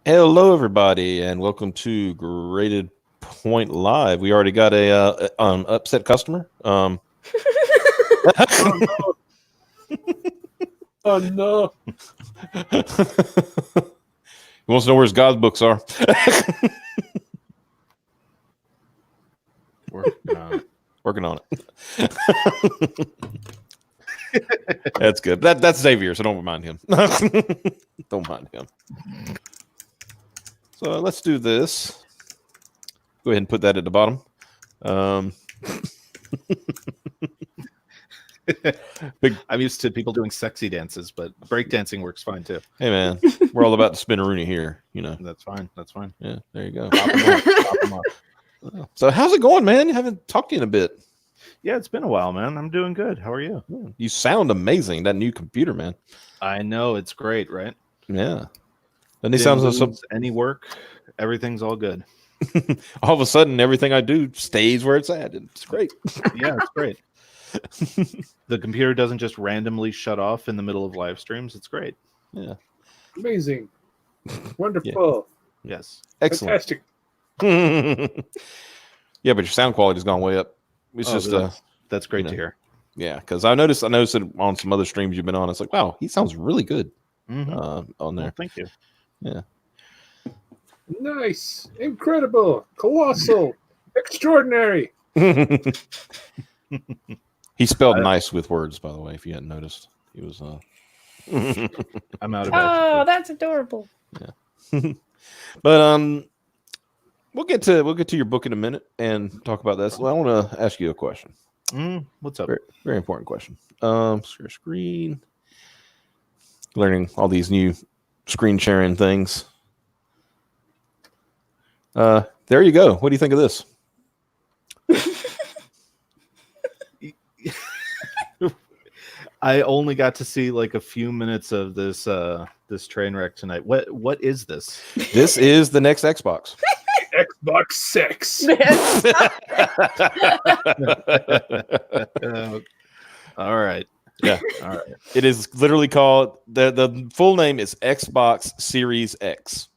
Hello, everybody, and welcome to Graded Point Live. We already got a upset customer. Oh no! Oh no! He wants to know where his God's books are. Working on it. That's good. That's Xavier, so don't mind him. Don't mind him. So let's do this. Go ahead and put that at the bottom. I'm used to people doing sexy dances, but breakdancing works fine too. Hey man, we're all about the spinneroonie here, you know. That's fine. That's fine. Yeah, there you go. Pop 'em off, pop 'em off. So how's it going, man? You haven't talked to you in a bit. Yeah, it's been a while, man. I'm doing good. How are you? You sound amazing. That new computer, man. I know, it's great, right? Yeah. And he sounds like any work. Everything's all good. all of a sudden everything I do stays where it's at. It's great. Yeah, it's great. The computer doesn't just randomly shut off in the middle of live streams. It's great. Yeah. Amazing. Wonderful. Yeah. Yes. Excellent. Fantastic. Yeah, but your sound quality's gone way up. It's just that's great to hear. Yeah, because I noticed it on some other streams you've been on. It's like, wow, he sounds really good on there. Well, thank you. Yeah. Nice. Incredible. Colossal. Extraordinary. He spelled nice with words, by the way, if you hadn't noticed. He was I'm out of Oh, that's adorable. Yeah. But we'll get to your book in a minute and talk about that. So I want to ask you a question. What's up? Very, very important question. Share screen. Learning all these new screen sharing things. There you go. What do you think of this? I only got to see like a few minutes of this this train wreck tonight. What is this? This is the next Xbox. Xbox 6. All right. Yeah. All right. It is literally called the full name is Xbox Series X.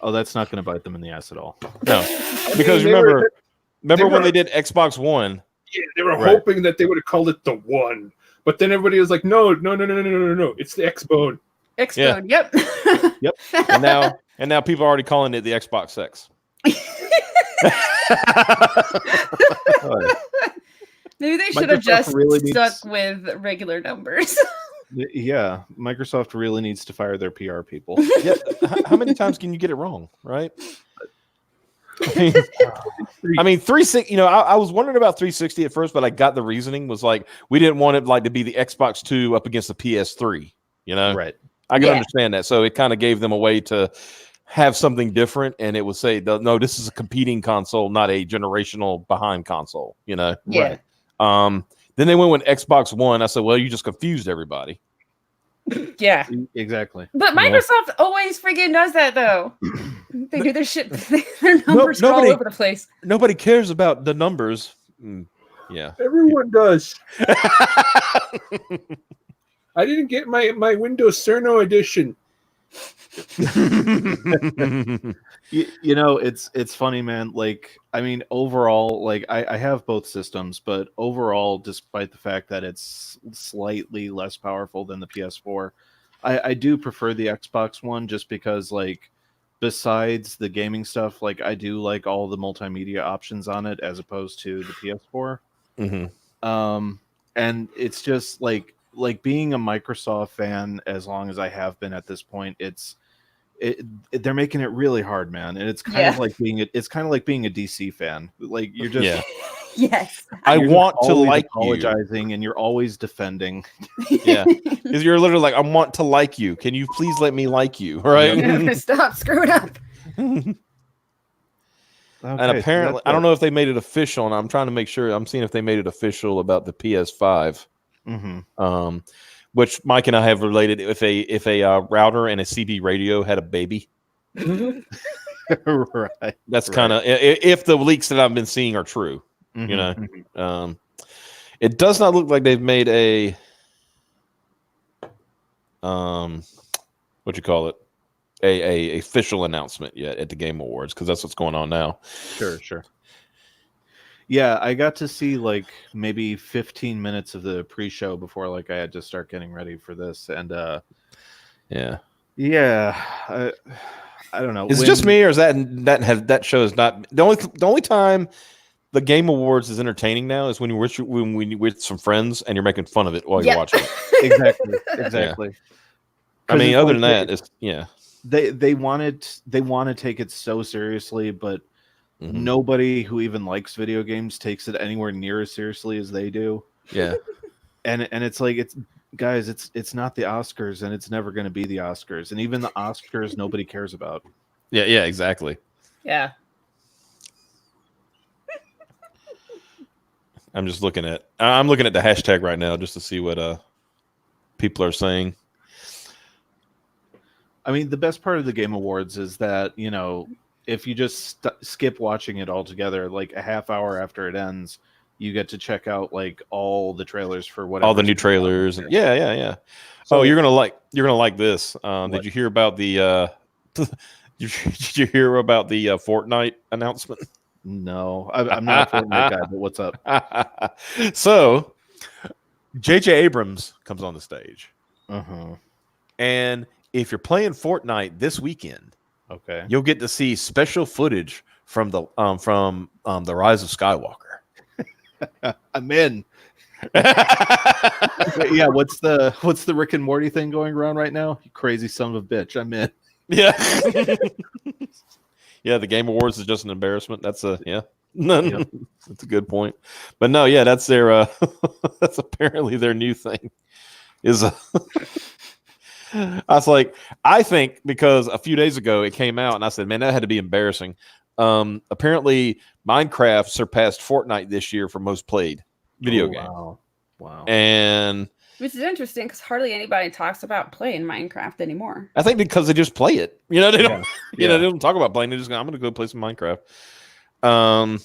Oh, that's not going to bite them in the ass at all. No, because remember when they did Xbox One? Yeah, they were hoping that they would have called it the One, but then everybody was like, no, it's the X-Bone. X-Bone, yep. Yep. And now people are already calling it the Xbox X. Maybe they should have just stuck with regular numbers. Yeah, Microsoft really needs to fire their PR people. Yeah, how many times can you get it wrong, right? I mean, 360. You know, I was wondering about 360 at first, but I got the reasoning was like we didn't want it like to be the Xbox 2 up against the PS3. You know, right? I can understand that. So it kind of gave them a way to have something different, and it would say, no, this is a competing console, not a generational behind console. You know, yeah. Right. Then they went with Xbox One. I said, well, you just confused everybody. Yeah, exactly. But Microsoft always freaking does that, though. They do their shit. Their numbers are all over the place. Nobody cares about the numbers. Yeah, everyone does. I didn't get my Windows Cerno edition. You know, it's funny, man. Like, I mean, overall, like I have both systems, but overall, despite the fact that it's slightly less powerful than the PS4, I do prefer the Xbox One just because, like, besides the gaming stuff, like I do like all the multimedia options on it as opposed to the PS4. And it's just like being a Microsoft fan, as long as I have been at this point, they're making it really hard, man. And it's kind of like being a DC fan. Like you're just yes. I want to like apologizing, and you're always defending. Yeah, because you're literally like, I want to like you. Can you please let me like you? Right? Stop screwing up. Okay, and apparently, I don't know if they made it official, and I'm trying to make sure. I'm seeing if they made it official about the PS5. Which Mike and I have related. If a router and a CB radio had a baby, right? That's kind of if the leaks that I've been seeing are true. You know, it does not look like they've made a what you call it, a official announcement yet at the Game Awards, because that's what's going on now. Sure. Yeah, I got to see like maybe 15 minutes of the pre-show before like I had to start getting ready for this, and Yeah. I don't know. Is it just me, or is that show is not the only time the Game Awards is entertaining now is when you're with some friends and you're making fun of it while you're watching it. Exactly. I mean, other than like that, it's they want to take it so seriously, but nobody who even likes video games takes it anywhere near as seriously as they do. Yeah. And it's like, guys, it's not the Oscars, and it's never going to be the Oscars, and even the Oscars nobody cares about. Yeah, exactly. Yeah. I'm looking at the hashtag right now just to see what people are saying. I mean, the best part of the Game Awards is that, you know, if you just skip watching it altogether, like a half hour after it ends, you get to check out like all the trailers for whatever. All the new trailers. And yeah. So, you're gonna like this. Did you hear about the did you hear about the Fortnite announcement? No, I'm not a Fortnite guy, but what's up? So J.J. Abrams comes on the stage. And if you're playing Fortnite this weekend, you'll get to see special footage from the Rise of Skywalker. I'm in. Yeah, what's the Rick and Morty thing going around right now? You crazy son of a bitch. I'm in. Yeah. Yeah, the Game Awards is just an embarrassment. That's a that's a good point. But no, yeah, that's their that's apparently their new thing. Is I was like, I think because a few days ago it came out and I said, man, that had to be embarrassing. Apparently Minecraft surpassed Fortnite this year for most played video game. Wow. And which is interesting because hardly anybody talks about playing Minecraft anymore. I think because they just play it. You know, they don't they don't talk about playing. They just go, I'm gonna go play some Minecraft. But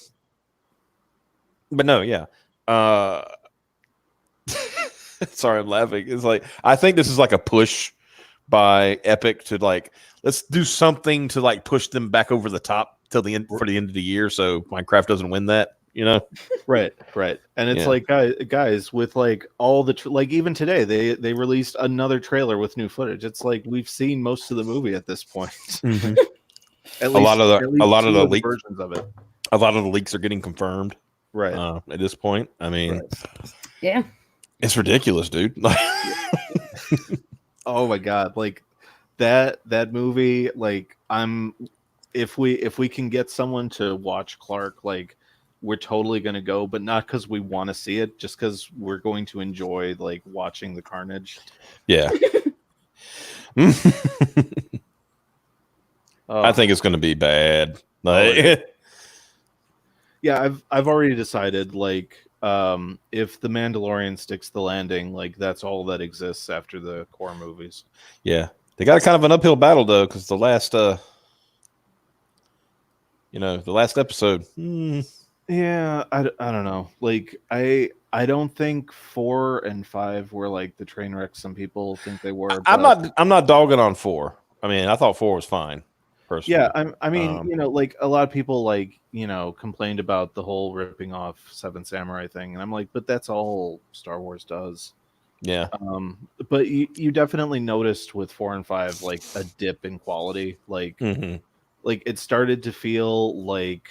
no, yeah. Sorry, I'm laughing. It's like I think this is like a push by Epic to like let's do something to like push them back over the top till the end for the end of the year, so Minecraft doesn't win that. You know, right. And it's like guys with like all the like even today they released another trailer with new footage. It's like we've seen most of the movie at this point. A lot of the leaked versions of it. A lot of the leaks are getting confirmed. Right. At this point, I mean, yeah, it's ridiculous, dude. Oh my god, like that movie. Like if we can get someone to watch Clark, like we're totally going to go, but not because we want to see it, just because we're going to enjoy like watching the carnage. Yeah. I think it's going to be bad. Like, yeah, I've already decided like if the Mandalorian sticks the landing, like that's all that exists after the core movies. Yeah. They got a kind of an uphill battle though, because the last episode. Yeah, I don't know. Like I don't think 4 and 5 were like the train wrecks some people think they were. I'm not dogging on 4. I mean, I thought 4 was fine. Personally. Yeah, I mean, you know, like a lot of people like, you know, complained about the whole ripping off Seven Samurai thing, and I'm like, but that's all Star Wars does. Yeah. But you definitely noticed with 4 and 5 like a dip in quality. Like like it started to feel like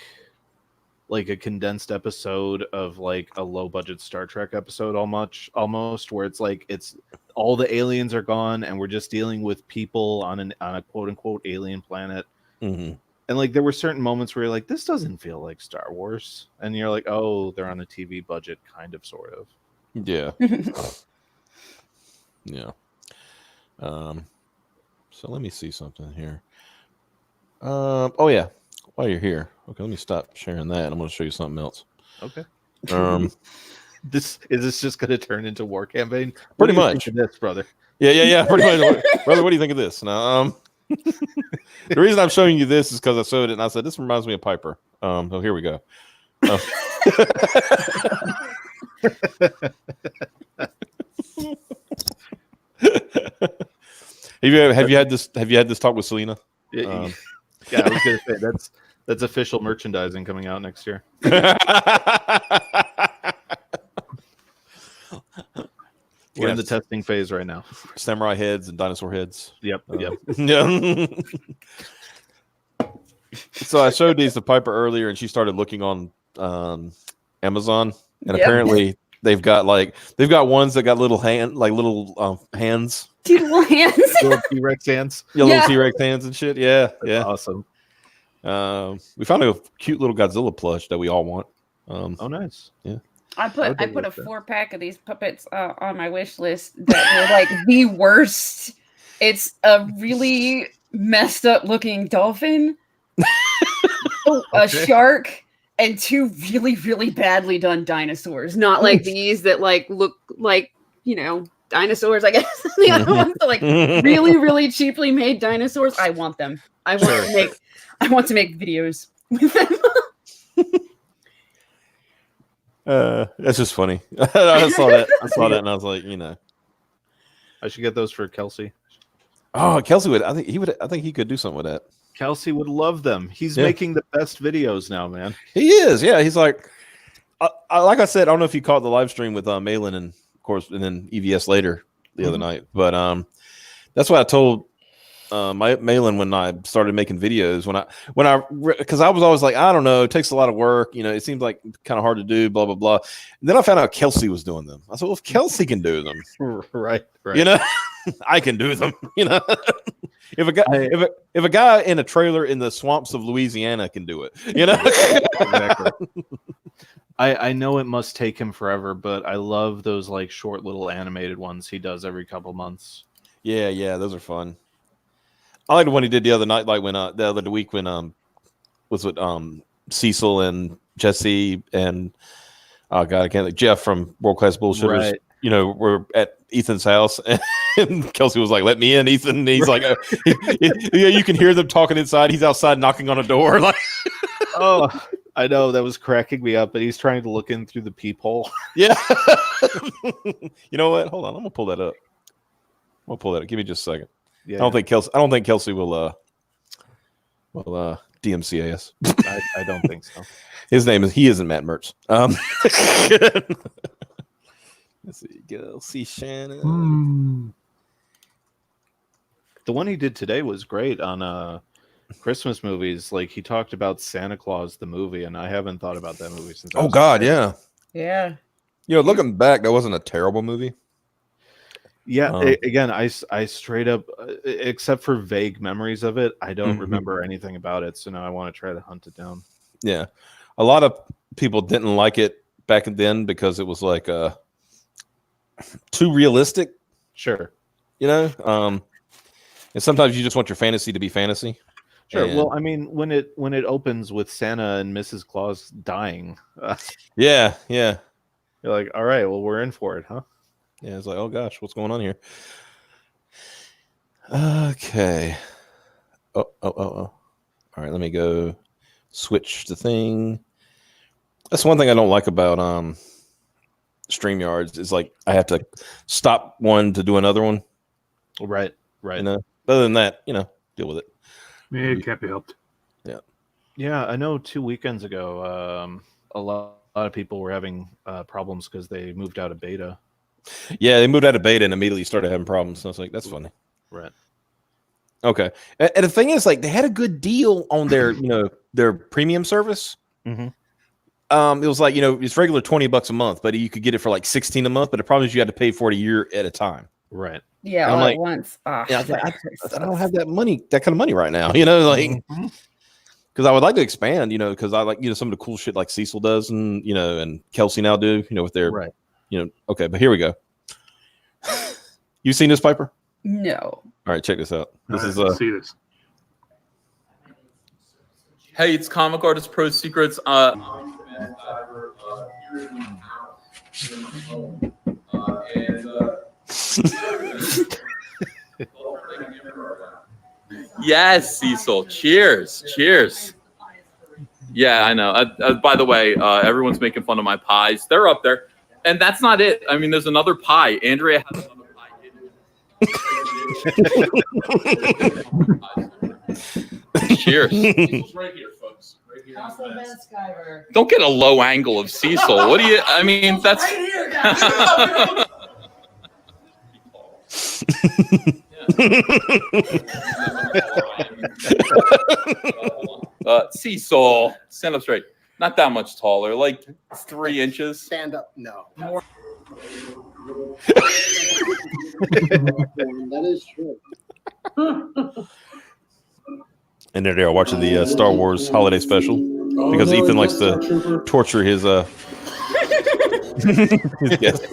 a condensed episode of like a low budget Star Trek episode almost where it's like it's all the aliens are gone and we're just dealing with people on a quote unquote alien planet. And like there were certain moments where you're like, this doesn't feel like Star Wars, and you're like, oh, they're on a TV budget, kind of, sort of. Yeah. Yeah. So let me see something here. Oh yeah. While you're here, okay, let me stop sharing that. I'm going to show you something else. Okay. This just going to turn into war campaign? Pretty much. This, brother. Yeah. Pretty much, brother. What do you think of this? Now, the reason I'm showing you this is because I showed it and I said this reminds me of Piper. So here we go. Have you had this talk with Selena? Yeah, I was gonna say that's official merchandising coming out next year. We're in the testing phase right now. Samurai heads and dinosaur heads. Yep. Yeah. So I showed these to Piper earlier, and she started looking on Amazon, and apparently they've got ones that got little hands. Dude, little hands. Little T-Rex hands. Yeah, little T-Rex hands and shit. Yeah, That's awesome. We found a cute little Godzilla plush that we all want. Oh, nice. Yeah. I put a 4-pack of these puppets on my wish list that were like the worst. It's a really messed up looking dolphin, a shark, and 2 really, really badly done dinosaurs. Not like these that like look like, dinosaurs, I guess. The other ones are like really, really cheaply made dinosaurs. I want them. I want to make videos with them. That's just funny. I saw that, and I was like, I should get those for Kelsey. Oh, Kelsey would. I think he could do something with that. Kelsey would love them. He's making the best videos now, man. He is. Yeah, he's like, like I said, I don't know if you caught the live stream with Malin and of course, and then EVS later the other night. But that's what I told Malin when I started making videos. Because I was always like, I don't know, it takes a lot of work. It seems like kind of hard to do. Blah blah blah. And then I found out Kelsey was doing them. I said, well, if Kelsey can do them, right. I can do them. If a guy in a trailer in the swamps of Louisiana can do it, Exactly. I know it must take him forever, but I love those like short little animated ones he does every couple months. Yeah, those are fun. I like the one he did the other night, like when the other week when was with Cecil and Jesse and oh god, I can't think, Jeff from World Class Bullshitters. Right. We're at Ethan's house, and Kelsey was like, "Let me in, Ethan." And he's like, "Yeah, you can hear them talking inside. He's outside knocking on a door." Like, oh, I know, that was cracking me up. But he's trying to look in through the peephole. Yeah. You know what? Hold on, I'm gonna pull that up. Give me just a second. Yeah. I don't think Kelsey will DMCA us. I don't think so. He isn't Matt Mertz. Let's see, Kelsey Shannon. The one he did today was great on Christmas movies. Like, he talked about Santa Claus the movie, and I haven't thought about that movie since. Oh God, yeah. Looking back, that wasn't a terrible movie. Yeah, again, I straight up, except for vague memories of it, I don't remember anything about it. So now I want to try to hunt it down. Yeah, a lot of people didn't like it back then because it was like too realistic. Sure, and sometimes you just want your fantasy to be fantasy. Sure. And, well, I mean, when it opens with Santa and Mrs. Claus dying, yeah, you're like, all right, well, we're in for it, huh? Yeah, it's like, oh gosh, what's going on here? Okay. Oh. All right, let me go switch the thing. That's one thing I don't like about StreamYards is like I have to stop one to do another one. Right. Other than that, deal with it. It can't be helped. Yeah. I know 2 weekends ago, a lot of people were having problems because they moved out of beta. Yeah, they moved out of beta and immediately started having problems. So I was like, that's funny. Right. Okay. And the thing is, like, they had a good deal on their, their premium service. Mm-hmm. It was like, it's regular $20 a month, but you could get it for like $16 a month. But the problem is you had to pay for it a year at a time. Right. Yeah, all at once. I don't have that kind of money right now. Because I would like to expand, because I like, some of the cool shit like Cecil does and, and Kelsey now do, with their, right. Okay, but here we go. You seen this, Piper? No. All right, check this out. This is see this. Hey, it's Comic Artist Pro Secrets. Yes, Cecil. Cheers. Yeah, I know. By the way, everyone's making fun of my pies. They're up there. And that's not it. I mean, there's another pie. Andrea has another pie. Cheers. Right here, folks. Right here. Don't get a low angle of Cecil. What do you? I mean, that's. Cecil, stand up straight. Not that much taller, like 3 inches. Stand up. No. More. That is true. And there they are watching the Star Wars holiday special because Ethan likes to torture his his guests.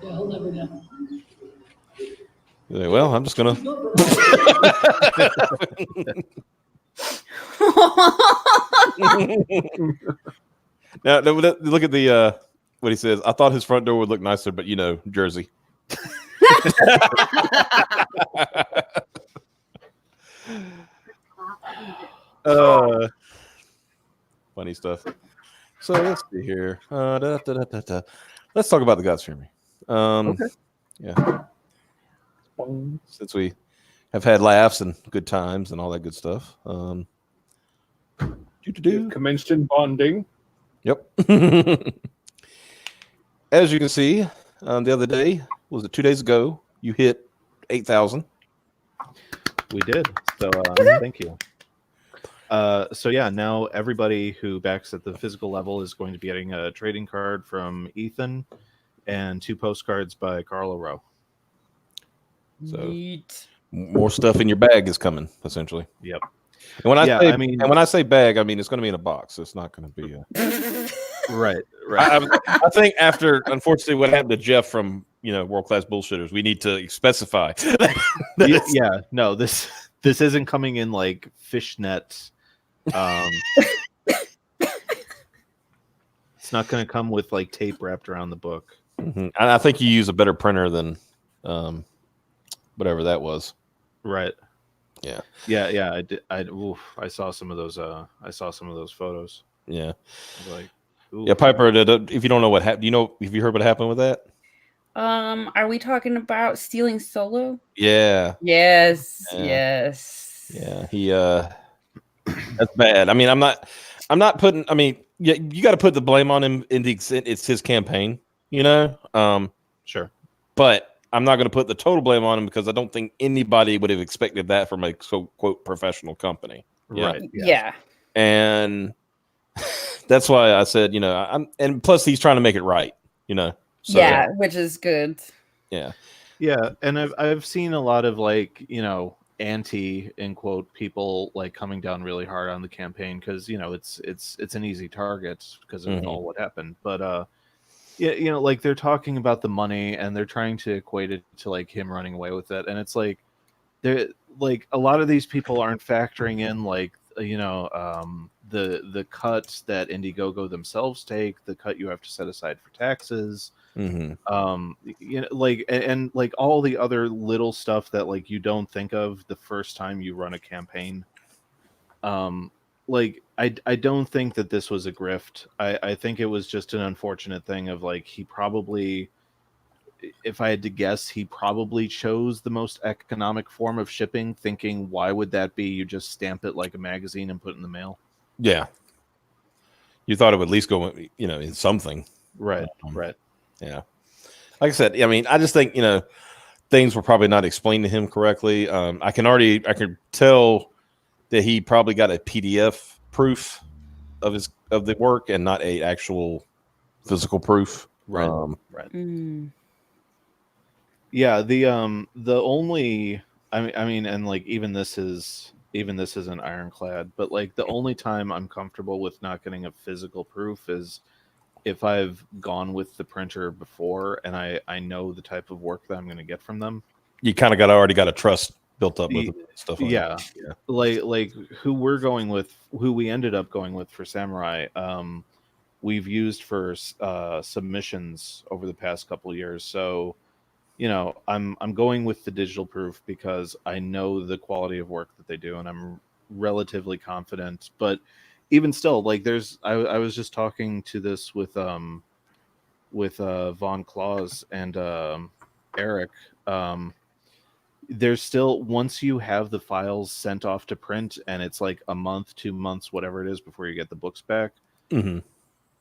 He'll never know. Like, well, I'm just gonna. Now look at the what he says. I thought his front door would look nicer, but Jersey. Funny stuff. So let's see here. Let's talk about the Gods Fear Me. Okay. Yeah. Since we have had laughs and good times and all that good stuff. Commenced in bonding. Yep. As you can see, the other day, was it 2 days ago, you hit 8,000. We did. So thank you. So yeah, now everybody who backs at the physical level is going to be getting a trading card from Ethan and 2 postcards by Carl O'Rowe. So Neat. more stuff in your bag is coming, essentially. Yep. And when I say bag, I mean it's going to be in a box. So it's not going to be right. I think after, unfortunately, what happened to Jeff from World Class Bullshitters, we need to specify. Yeah. No, this isn't coming in like fishnet. It's not going to come with like tape wrapped around the book. Mm-hmm. I think you use a better printer than whatever that was. Right. Yeah. Yeah. I did. I saw some of those. I saw some of those photos. Yeah. I was like, ooh. Yeah, Piper. If you don't know what happened, have you heard what happened with that? Are we talking about stealing Solo? Yeah. Yes. Yeah. Yes. Yeah. He. That's bad. I mean, I'm not putting. I mean, yeah, you got to put the blame on him in the extent it's his campaign. Sure. But I'm not going to put the total blame on him because I don't think anybody would have expected that from a quote professional company. Right. Yeah. And that's why I said, and plus he's trying to make it right, So, yeah, which is good. Yeah. Yeah, and I've seen a lot of like, anti in quote people like coming down really hard on the campaign because it's an easy target because of all what happened. But yeah, like they're talking about the money and they're trying to equate it to like him running away with it, and it's like they're like a lot of these people aren't factoring in like the cut that Indiegogo themselves take, the cut you have to set aside for taxes. Like and like all the other little stuff that like you don't think of the first time you run a campaign. Like I don't think that this was a grift. I think it was just an unfortunate thing of like he probably, if I had to guess, he probably chose the most economic form of shipping, thinking why would that be? You just stamp it like a magazine and put it in the mail. Yeah. You thought it would at least go, in something. Right. Right. Yeah. Like I said, I mean, I just think, things were probably not explained to him correctly. I can tell that he probably got a PDF proof of the work and not a actual physical proof. Right. Right. Yeah. The only, I mean, and like even this isn't ironclad, but like the only time I'm comfortable with not getting a physical proof is if I've gone with the printer before and I know the type of work that I'm going to get from them. You kind of already got a trust built up with stuff. Yeah. Like who we ended up going with for Samurai, we've used for submissions over the past couple of years. So, I'm going with the digital proof because I know the quality of work that they do and I'm relatively confident, but even still, like I was just talking to this with Von Claus and Eric there's still, once you have the files sent off to print and it's like a month, 2 months, whatever it is before you get the books back,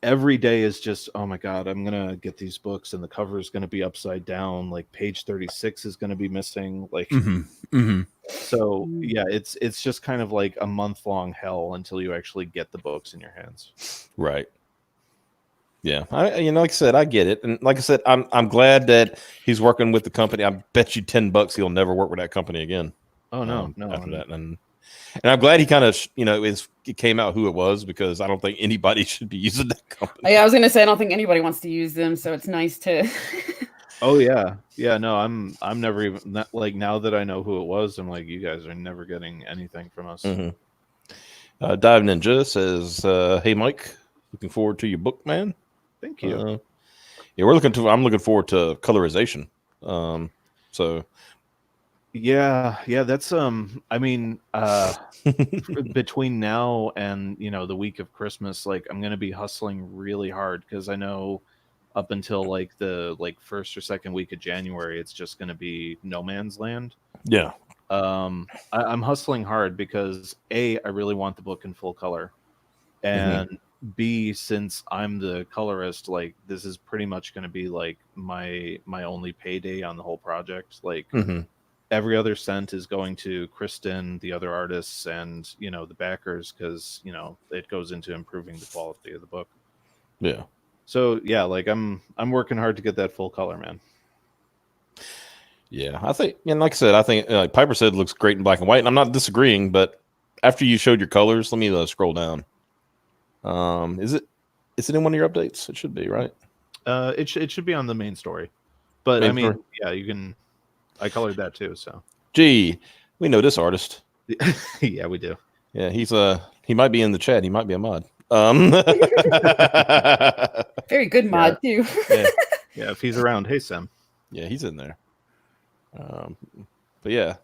every day is just, oh my God, I'm going to get these books and the cover is going to be upside down. Like page 36 is going to be missing. Like, so yeah, it's just kind of like a month-long hell until you actually get the books in your hands. Right. Yeah, like I said, I get it, and like I said, I'm glad that he's working with the company. I bet you $10 he'll never work with that company again. Oh no, after that, and I'm glad he kind of it came out who it was, because I don't think anybody should be using that company. Yeah, I was gonna say I don't think anybody wants to use them, so it's nice to. Oh yeah, no, I'm never even like, now that I know who it was, I'm like, you guys are never getting anything from us. Dive Ninja says, "Hey Mike, looking forward to your book, man." Thank you. Yeah, I'm looking forward to Colorization. So yeah, that's I mean, between now and the week of Christmas, like I'm gonna be hustling really hard, because I know up until like the first or second week of January, it's just gonna be no man's land. Yeah. I'm hustling hard because A, I really want the book in full color, and B, since I'm the colorist, like this is pretty much going to be like my only payday on the whole project. Like every other cent is going to Kristen, the other artists, and the backers, because it goes into improving the quality of the book. Yeah. So yeah, like I'm working hard to get that full color, man. Yeah, I think, and like I said, I think like Piper said, it looks great in black and white, and I'm not disagreeing. But after you showed your colors, let me scroll down. Is it in one of your updates? It should be, right? It should be on the main story, but Main I mean, story? yeah, you can. I colored that too, so. Gee, we know this artist. Yeah, we do. Yeah, he might be in the chat. He might be a mod. Very good mod too. Yeah, if he's around, hey Sam. Yeah, he's in there. But yeah,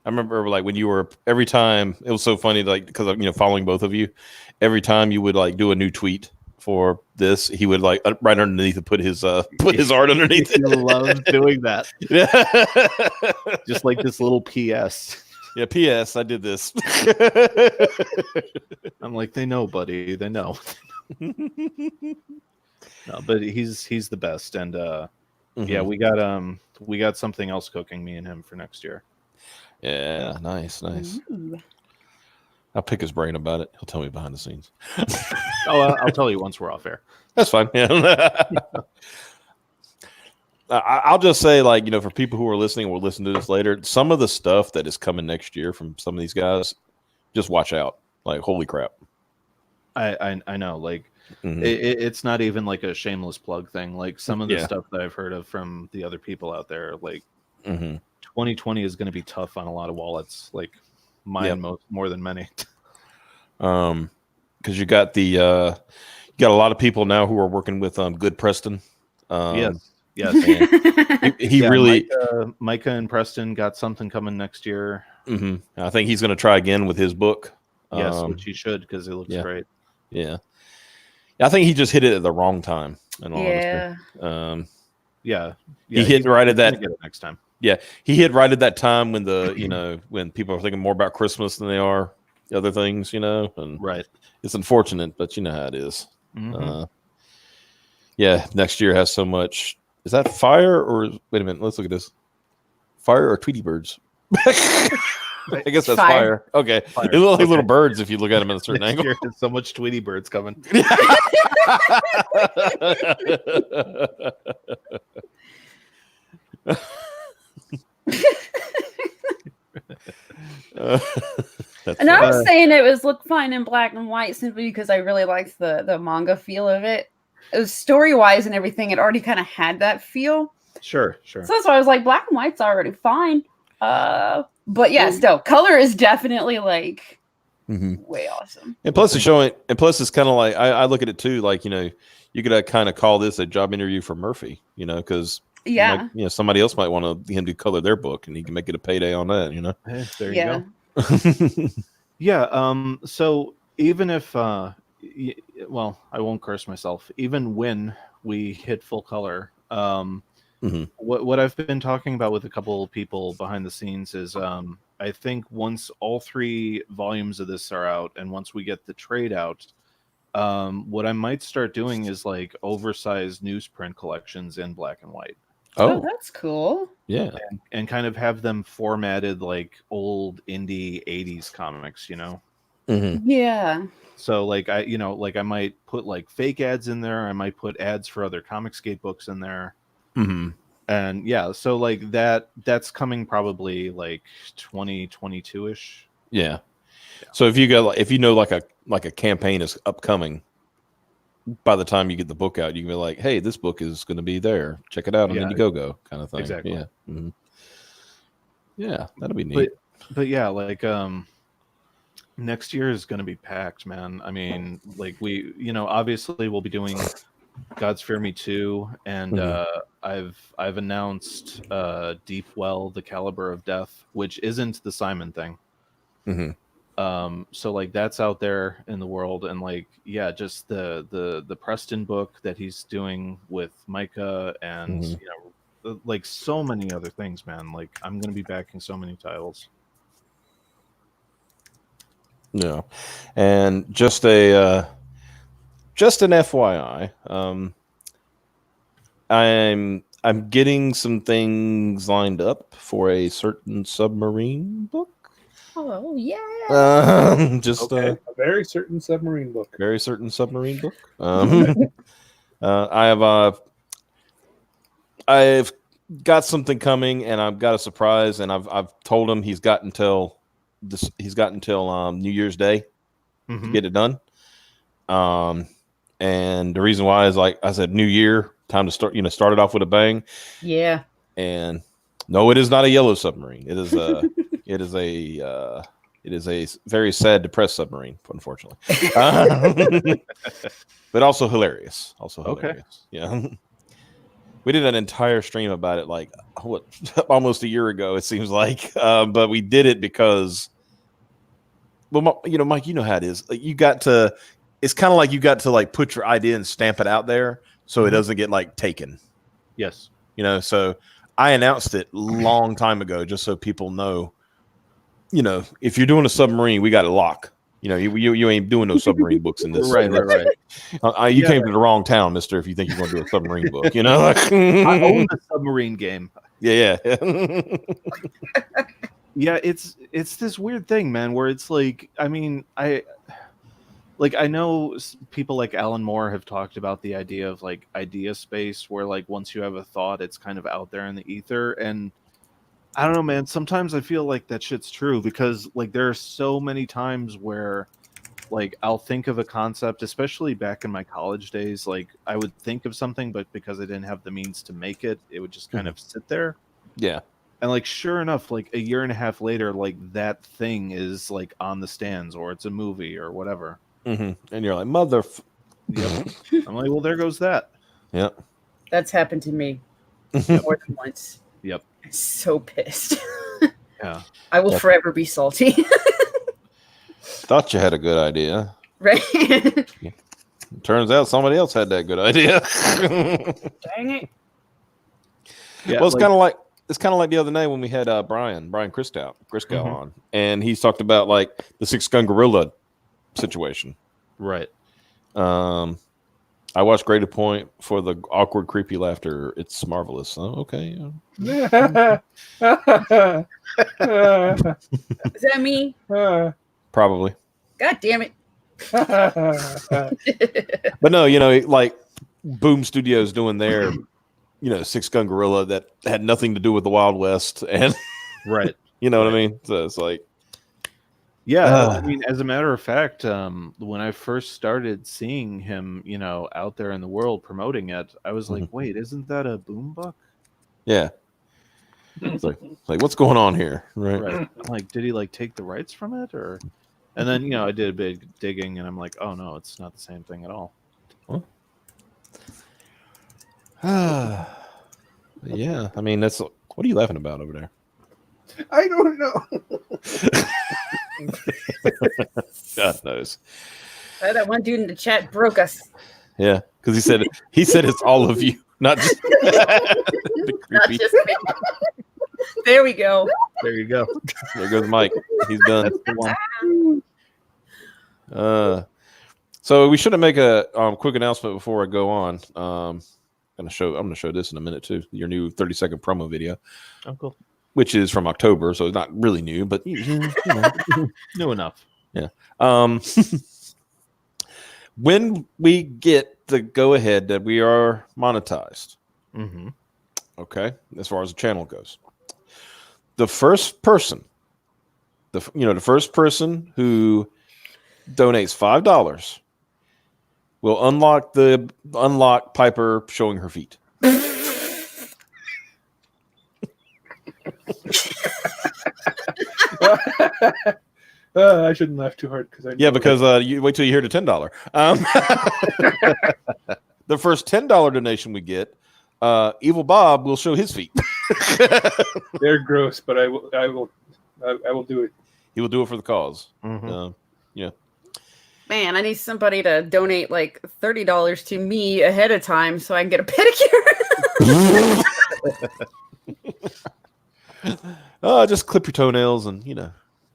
I remember like when you were, every time it was so funny, like because of following both of you, every time you would like do a new tweet for this, he would like right underneath it put his art underneath it. He loves doing that. Yeah. Just like this little PS. Yeah, PS, I did this. I'm like, they know, buddy. They know. No, but he's the best, and yeah, we got something else cooking, me and him, for next year. Yeah, nice. Ooh. I'll pick his brain about it. He'll tell me behind the scenes. I'll tell you once we're off air. That's fine. Yeah. I'll just say, like, for people who are listening, we'll listen to this later. Some of the stuff that is coming next year from some of these guys, just watch out. Like, holy crap. I know. Like, it's not even like a shameless plug thing. Like, some of the stuff that I've heard of from the other people out there, like, 2020 is going to be tough on a lot of wallets. Like, mine more than many. Because you got you got a lot of people now who are working with Good Preston. Yes. He really Micah and Preston got something coming next year. I think he's going to try again with his book. Yes, which he should, because it looks great. Yeah, I think he just hit it at the wrong time. In all honesty. He hit right at that. Get it next time. Yeah, he hit right at that time when when people are thinking more about Christmas than they are other things. And right. It's unfortunate, but you know how it is. Yeah, next year has so much. Is that fire or wait a minute? Let's look at this. Fire or Tweety birds? I guess that's fire. Okay, Fire. They look like little birds if you look at them at a certain angle. There's so much Tweety birds coming. And I was saying it was look fine in black and white simply because I really liked the manga feel of it. It was story-wise and everything. It already kind of had that feel. Sure. So that's why I was like, black and white's already fine. But yeah, still, color is definitely like way awesome. And plus, it's showing. And plus, it's kind of like I look at it too. Like you could kind of call this a job interview for Murphy. Because somebody else might want him to color their book, and he can make it a payday on that. Hey, there you go. Yeah. So even if well, I won't curse myself. Even when we hit full color, Mhm. What I've been talking about with a couple of people behind the scenes is I think once all 3 volumes of this are out, and once we get the trade out, what I might start doing is like oversized newsprint collections in black and white. Oh, Oh, that's cool. yeah. And kind of have them formatted like old indie 80s comics, you know? Mhm. Yeah. So like I might put like fake ads in there, I might put ads for other Comicsgate books in there. Mhm. And yeah, so like that's coming probably like 2022-ish. Yeah. So if you know like a campaign is upcoming, by the time you get the book out, you can be like, hey, this book is going to be there. Check it out on Yeah, Indiegogo kind of thing. exactly. Yeah. Mhm. Yeah, that'll be neat. But yeah, like next year is going to be packed, man. I mean, like we, obviously we'll be doing God's Fear Me 2, and I've announced Deep Well, The Caliber of Death, which isn't the Simon thing. Mhm. So like that's out there in the world, and like just the Preston book that he's doing with Micah, and like so many other things, man. Like I'm gonna be backing so many titles. Yeah, and just an FYI, I'm getting some things lined up for a certain submarine book. Oh yeah. Just A very certain submarine book. very certain submarine book. I've got something coming, and I've got a surprise, and I've told him he's got until New Year's Day to get it done. And the reason why is, like I said, New Year, time to start it off with a bang. Yeah. And no, it is not a yellow submarine. It is a very sad, depressed submarine, unfortunately. But also hilarious. Okay. Yeah. We did an entire stream about it, like almost a year ago, it seems like. But we did it because, well, Mike, you know how it is. Like it's kind of like you got to like put your idea and stamp it out there so it doesn't get like taken. Yes. So I announced it long time ago just so people know, if you're doing a submarine, we got a lock. You ain't doing no submarine books in this. Right. You came to the wrong town, mister, if you think you're going to do a submarine book, I own the submarine game. Yeah. Yeah, it's this weird thing, man, where it's like, I mean, I know people like Alan Moore have talked about the idea of like idea space, where like once you have a thought, it's kind of out there in the ether. And I don't know, man, sometimes I feel like that shit's true, because like there are so many times where like I'll think of a concept, especially back in my college days, like I would think of something, but because I didn't have the means to make it, it would just kind of sit there. Yeah. And like sure enough, like a year and a half later, like that thing is like on the stands, or it's a movie or whatever. And you're like, mother. Yep. I'm like, well, there goes that. Yep. That's happened to me more than once. Yep. I'm so pissed. Yeah. I will forever be salty. Thought you had a good idea. Right? Turns out somebody else had that good idea. Dang it. Yeah, well, it's kind of like the other night when we had Brian Christow on, and he's talked about like the 6-gun gorilla situation. Right. I watched Graded Point for the awkward, creepy laughter. It's marvelous. Oh, okay. Is that me? Probably. God damn it. But no, like Boom Studios doing their, 6-gun gorilla that had nothing to do with the Wild West, and right. You know what I mean? So it's like, yeah. I mean, as a matter of fact, when I first started seeing him, out there in the world promoting it, I was like, wait, isn't that a Boom book? Yeah. It's like what's going on here? Right. I'm like, did he like take the rights from it, or? And then I did a bit digging, and I'm like, oh no, it's not the same thing at all. Yeah, I mean, what are you laughing about over there? I don't know. God knows. That one dude in the chat broke us. Yeah, because he said it's all of you. Not just the Not creepy. just me. There we go. There you go. There goes Mike. He's done. That's the one. So we should make a quick announcement before I go on. I'm gonna show this in a minute too. Your new 30-second promo video, Oh, cool. which is from October, so it's not really new, but you know. New enough. Yeah. When we get the go ahead that we are monetized, Mm-hmm. okay, as far as the channel goes, the first person, the first person who donates $5 will unlock Piper showing her feet. I shouldn't laugh too hard because I know Because you wait till you hear the $10. The first $10 donation we get, Evil Bob will show his feet. they're gross, but I will do it. He will do it for the cause. Mm-hmm. Yeah. Man, I need somebody to donate like $30 to me ahead of time so I can get a pedicure. Just clip your toenails and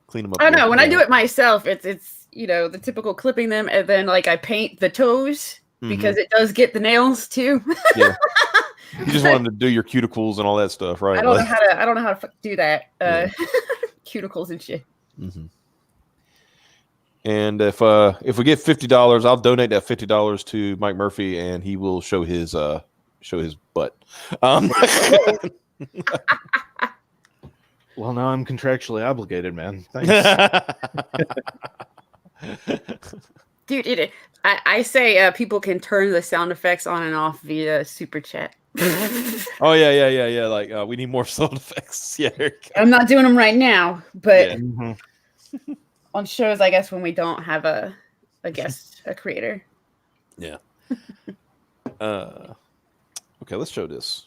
clean them up. I know when I do it myself, it's the typical clipping them, and then like I paint the toes because it does get the nails too. Yeah. You just want them to do your cuticles and all that stuff, right? I don't know how to do that. Cuticles and shit. Mm-hmm. And if we get $50, I'll donate that $50 to Mike Murphy, and he will show his butt. Well, now I'm contractually obligated, man. Thanks. Dude, I say people can turn the sound effects on and off via super chat. Oh yeah. Like we need more sound effects. Yeah. I'm not doing them right now, but Mm-hmm. on shows, I guess when we don't have a guest, a creator. Yeah. Okay, let's show this.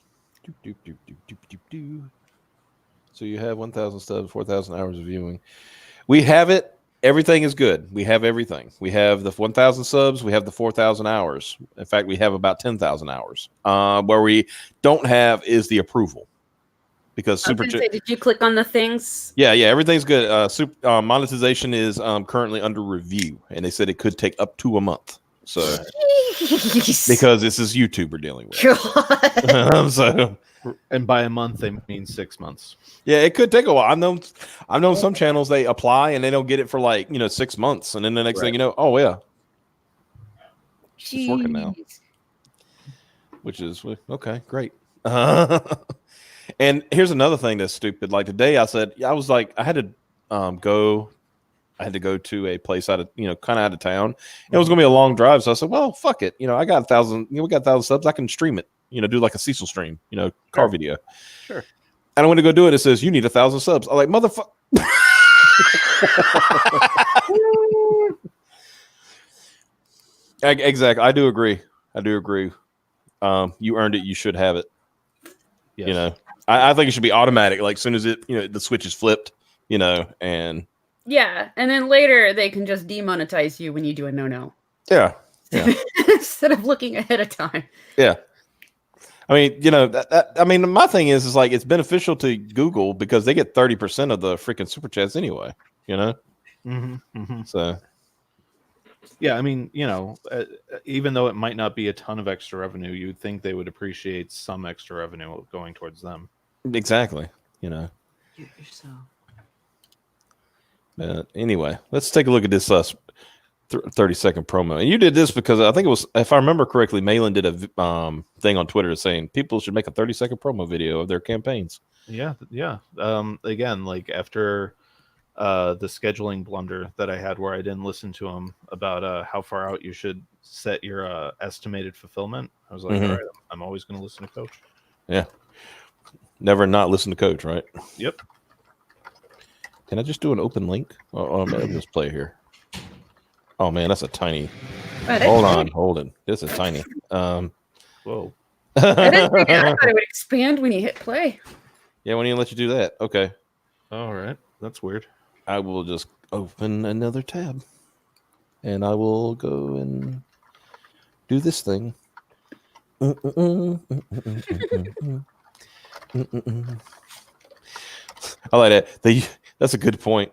So you have 1,000 subs, 4,000 hours of viewing. We have it. Everything is good. We have everything. We have the 1,000 subs. We have the 4,000 hours. In fact, we have about 10,000 hours. Where we don't have is the approval. Because Super Chat. Did you click on the things? Yeah, everything's good. Monetization is currently under review, and they said it could take up to a month. So because this is YouTube we're dealing with. So, and by a month they mean 6 months. Yeah, it could take a while. I've known some channels they apply and they don't get it for 6 months, and then the next thing you know, oh yeah, it's working now. Which is okay, great. And here's another thing that's stupid. Like today, I had to go to a place out of kind of out of town. It was gonna be a long drive, so I said, well, fuck it. I got 1,000. We got 1,000 subs. I can stream it. Do like a Cecil stream. Car video. Sure. And I went to go do it. It says you need 1,000 subs. I'm like, motherfucker. Exactly. I do agree. You earned it. You should have it. Yes. I think it should be automatic. Like as soon as the switch is flipped, and yeah, and then later they can just demonetize you when you do a no. Yeah. Instead of looking ahead of time. Yeah. I mean, my thing is like it's beneficial to Google because they get 30% of the freaking super chats anyway. Mm-hmm, mm-hmm. So. Yeah, I mean, even though it might not be a ton of extra revenue, you'd think they would appreciate some extra revenue going towards them. Exactly. Anyway, let's take a look at this 30-second promo. And you did this because I think it was, if I remember correctly, Malin did a thing on Twitter saying people should make a 30-second promo video of their campaigns. Yeah. Again, like after the scheduling blunder that I had where I didn't listen to him about how far out you should set your estimated fulfillment, I was like, all right, I'm always going to listen to Coach. Yeah. Never not listen to Coach, right? Yep. Can I just do an open link? Oh man, let's play here. Oh man, that's a tiny. Hold it. This is tiny. Whoa. I thought it would expand when you hit play. Yeah, when you let you do that. Okay. All right. That's weird. I will just open another tab, and I will go and do this thing. I like that. That's a good point.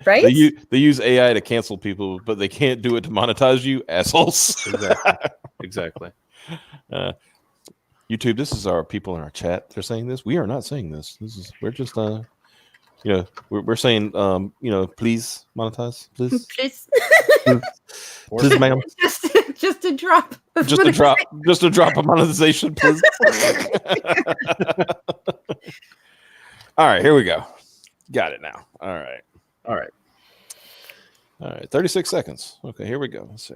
Right? They use AI to cancel people, but they can't do it to monetize you, assholes. Exactly. YouTube, this is our people in our chat. They're saying this. We are not saying this. We're just we're saying please monetize, please. Please, ma'am. Just a drop. Just a drop of monetization, please. All right, here we go. Got it now. All right. 36 seconds. Okay, here we go. Let's see.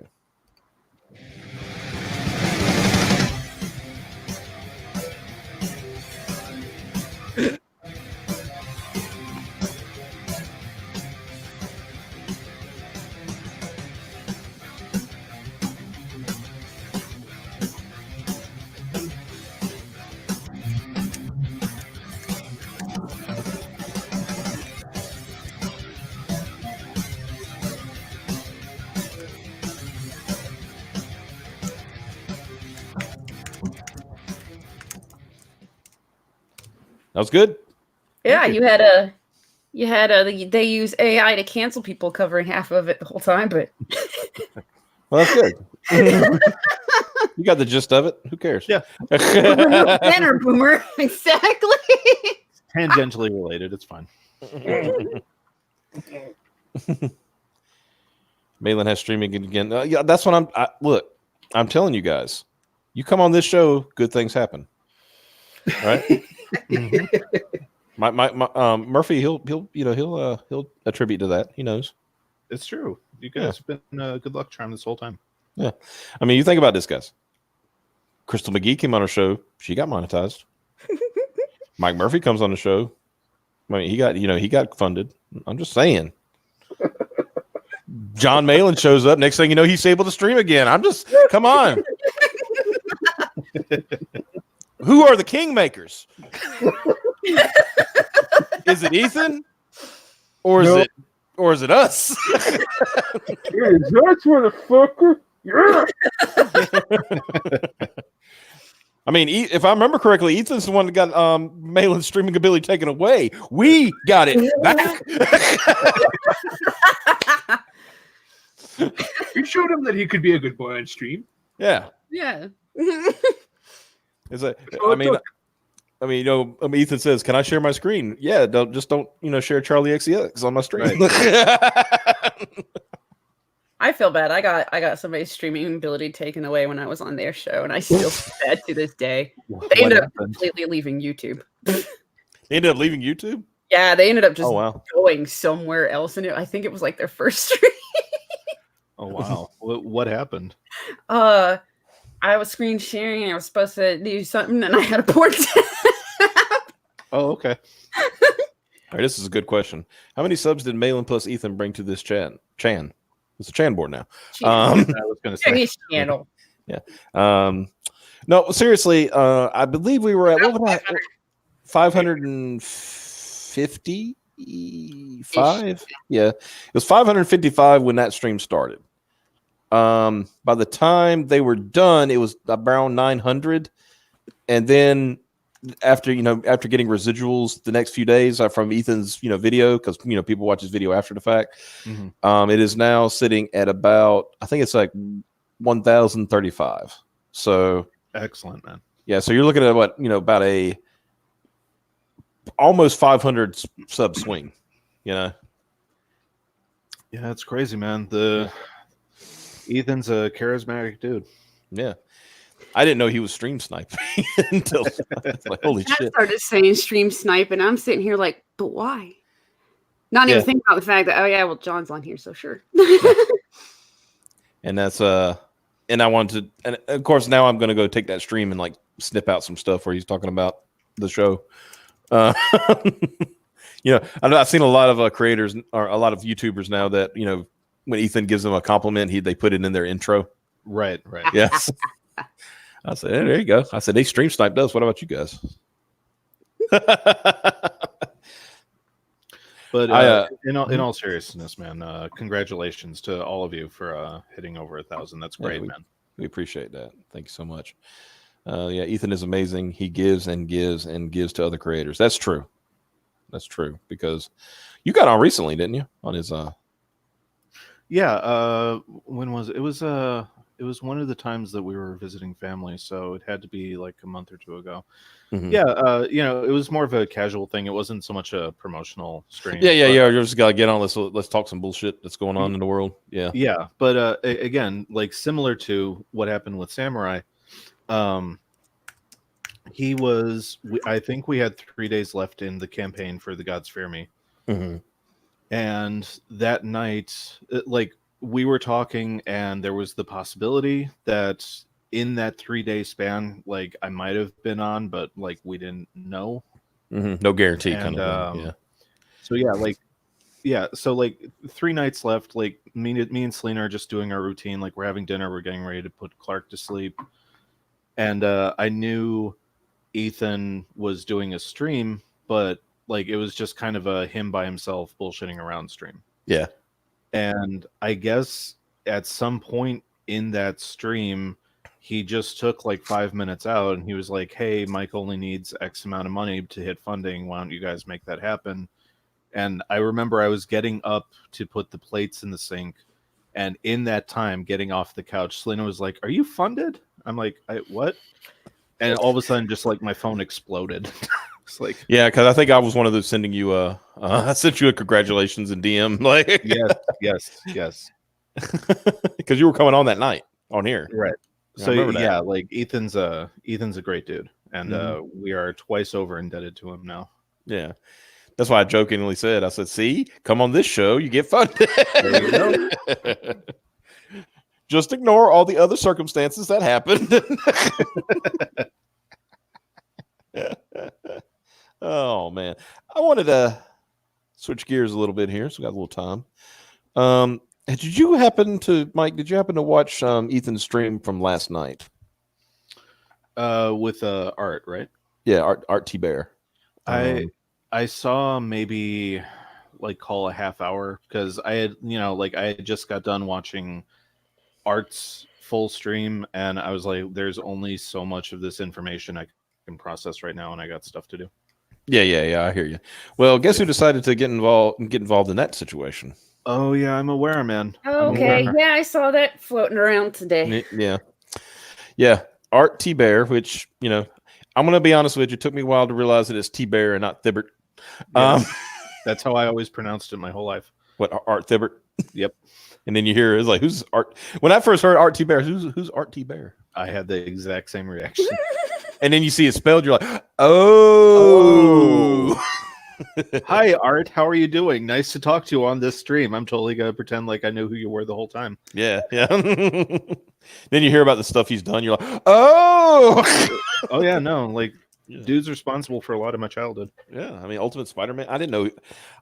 That was good. Yeah, they use AI to cancel people covering half of it the whole time, but Well, that's good. You got the gist of it. Who cares? Yeah. banner boomer. Exactly. Tangentially related. It's fine. Malin has streaming again. Yeah, that's what look. I'm telling you guys. You come on this show, good things happen. Right? My Murphy, he'll attribute to that. He knows. It's true. You guys have been a good luck charm this whole time. Yeah, I mean, you think about this, guys. Crystal McGee came on our show. She got monetized. Mike Murphy comes on the show. I mean, he got funded. I'm just saying. John Malin shows up. Next thing you know, he's able to stream again. Come on. Who are the kingmakers? Is it Ethan? Or is it us? Yeah, that's motherfucker. Yeah. I mean, if I remember correctly, Ethan's the one that got Malin's streaming ability taken away. We got it back. We showed him that he could be a good boy on stream. Yeah. Yeah. It's like, Ethan says, "Can I share my screen?" Yeah, don't share Charlie XCX on my stream. Right. I feel bad. I got somebody's streaming ability taken away when I was on their show, and I still feel bad to this day. They ended up completely leaving YouTube. They ended up leaving YouTube? Yeah, they ended up just wow. going somewhere else, and I think it was like their first stream. Oh wow! What happened? I was screen sharing, and I was supposed to do something, and I had a port tab. Oh, okay. All right, this is a good question. How many subs did Malin plus Ethan bring to this Chan? It's a Chan board now. I was going to say his channel. Yeah. No, seriously. I believe we were at 555. Yeah, it was 555 when that stream started. By the time they were done, it was around 900, and then after getting residuals the next few days from Ethan's video, because people watch his video after the fact. Mm-hmm. It is now sitting at about, I think it's like 1,035. So excellent, man. Yeah, so you're looking at what about a almost 500 sub swing. Yeah, it's crazy, man. Ethan's a charismatic dude. Yeah. I didn't know he was stream sniping until like, holy shit. I started saying stream snipe, and I'm sitting here like, but why? Not even thinking about the fact that, John's on here, so sure. And that's and I wanted to, and of course now I'm gonna go take that stream and like snip out some stuff where he's talking about the show. I've seen a lot of creators or a lot of YouTubers now that when Ethan gives them a compliment, they put it in their intro. Right. Yes. I said, hey, there you go. I said, they stream sniped us. What about you guys? But in all seriousness, man, congratulations to all of you for hitting over 1,000. That's great, man. We appreciate that. Thank you so much. Yeah, Ethan is amazing. He gives and gives and gives to other creators. That's true. That's true because you got on recently, didn't you? On his Yeah, when was it? It was one of the times that we were visiting family, so it had to be like a month or two ago. Mhm. Yeah, it was more of a casual thing. It wasn't so much a promotional stream. Yeah. but- You're just gotta get on. Let's talk some bullshit that's going on in the world. Yeah. Yeah, but again, like similar to what happened with Samurai, um, I think we had 3 days left in the campaign for The Gods Fear Me. Mhm. And that night, like we were talking, and there was the possibility that in that 3 day span, like I might have been on, but like we didn't know. No guarantee, And kind of thing. Yeah. so so like 3 nights left. Like me and Selena are just doing our routine. Like we're having dinner, we're getting ready to put Clark to sleep, and I knew Ethan was doing a stream, but like it was just kind of a him by himself bullshitting around stream. Yeah. And I guess at some point in that stream, he just took like 5 minutes out and he was like, "Hey, Mike only needs X amount of money to hit funding. Why don't you guys make that happen?" And I remember I was getting up to put the plates in the sink. And in that time, getting off the couch, Selena was like, "Are you funded?" I'm like, "What?" And all of a sudden, just like my phone exploded. It's like, Yeah, because I think I was one of those sending you I sent you a congratulations in DM, like yes. because you were coming on that night on here. Right. I So remember that. yeah, like Ethan's a great dude, and Mhm. we are twice over indebted to him now. Yeah. That's why I jokingly said, I said, "See, come on this show, you get funded." There you go. Just ignore all the other circumstances that happened. Oh man, I wanted to switch gears a little bit here, so we got a little time. Did you happen to, Mike? Did you happen to watch Ethan's stream from last night? With Art, right? Yeah, Art Tbear. I saw maybe like call a half hour because I had I had just got done watching Art's full stream, and I was like, "There's only so much of this information I can process right now, and I got stuff to do." Yeah. I hear you. Well, guess who decided to get involved in that situation? Oh yeah, I'm aware, man. I'm Okay, aware. yeah, I saw that floating around today. Yeah. Art Tbear, which I'm gonna be honest with you, it took me a while to realize that it's Tbear and not Thibbert. Yeah, that's how I always pronounced it my whole life. What, Art Thibbert? Yep. And then you hear it's like, who's Art? When I first heard Art Tbear, who's Art Tbear? I had the exact same reaction. And then you see it spelled, you're like, oh. Hi, Art. How are you doing? Nice to talk to you on this stream. I'm totally gonna pretend like I knew who you were the whole time. Yeah. Then you hear about the stuff he's done. You're like, oh. Oh yeah, no, like Yeah. dude's responsible for a lot of my childhood. Yeah, I mean, Ultimate Spider-Man. I didn't know.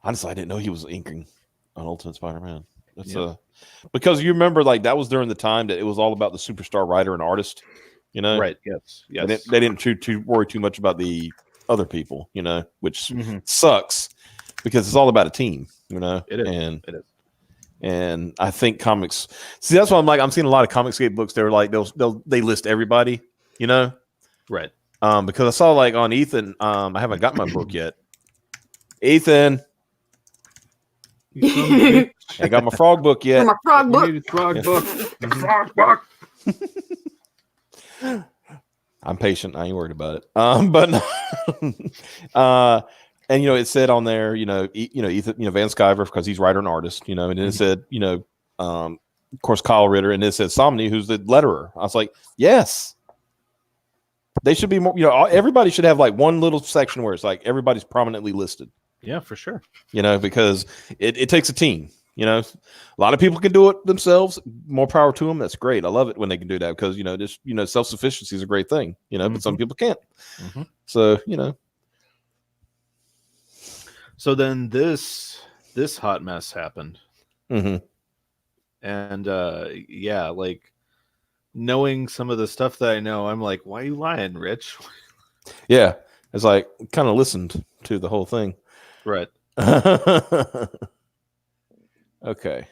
Honestly, I didn't know he was inking on Ultimate Spider-Man. That's because you remember, like that was during the time that it was all about the superstar writer and artist. Right? Yes. They didn't worry too much about the other people. Which Mhm. sucks because it's all about a team. It is. And and I think comics. See, that's why I'm seeing a lot of Comicsgate books. They're like they list everybody. Right. Because I saw like on Ethan, I haven't got my book yet. Ethan, I got my frog book yet. From a frog book. Need a frog Yeah. book. Mhm. Frog book. I'm patient. I ain't worried about it. But and it said on there, Ethan, Van Sciver because he's writer and artist, and then it said, of course Kyle Ritter, and it said Somni, who's the letterer. I was like, yes. They should be more, everybody should have like one little section where it's like everybody's prominently listed. Yeah, for sure. Because it takes a team. A lot of people can do it themselves. More power to them. That's great. I love it when they can do that because self-sufficiency is a great thing. But some people can't. Mm-hmm. So So then this hot mess happened, mm-hmm. and like knowing some of the stuff that I know, I'm like, why are you lying, Rich? Yeah, it's like kind of listened to the whole thing. Right. Okay.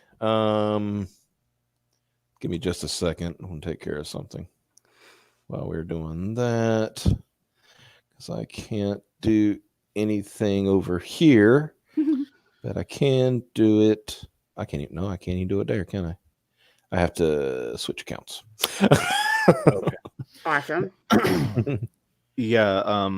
Give me just a second. I'm gonna take care of something. while we're doing that, because I can't do anything over here, but I can do it. I can't even do it there, can I? I have to switch accounts. Okay. Awesome. Yeah.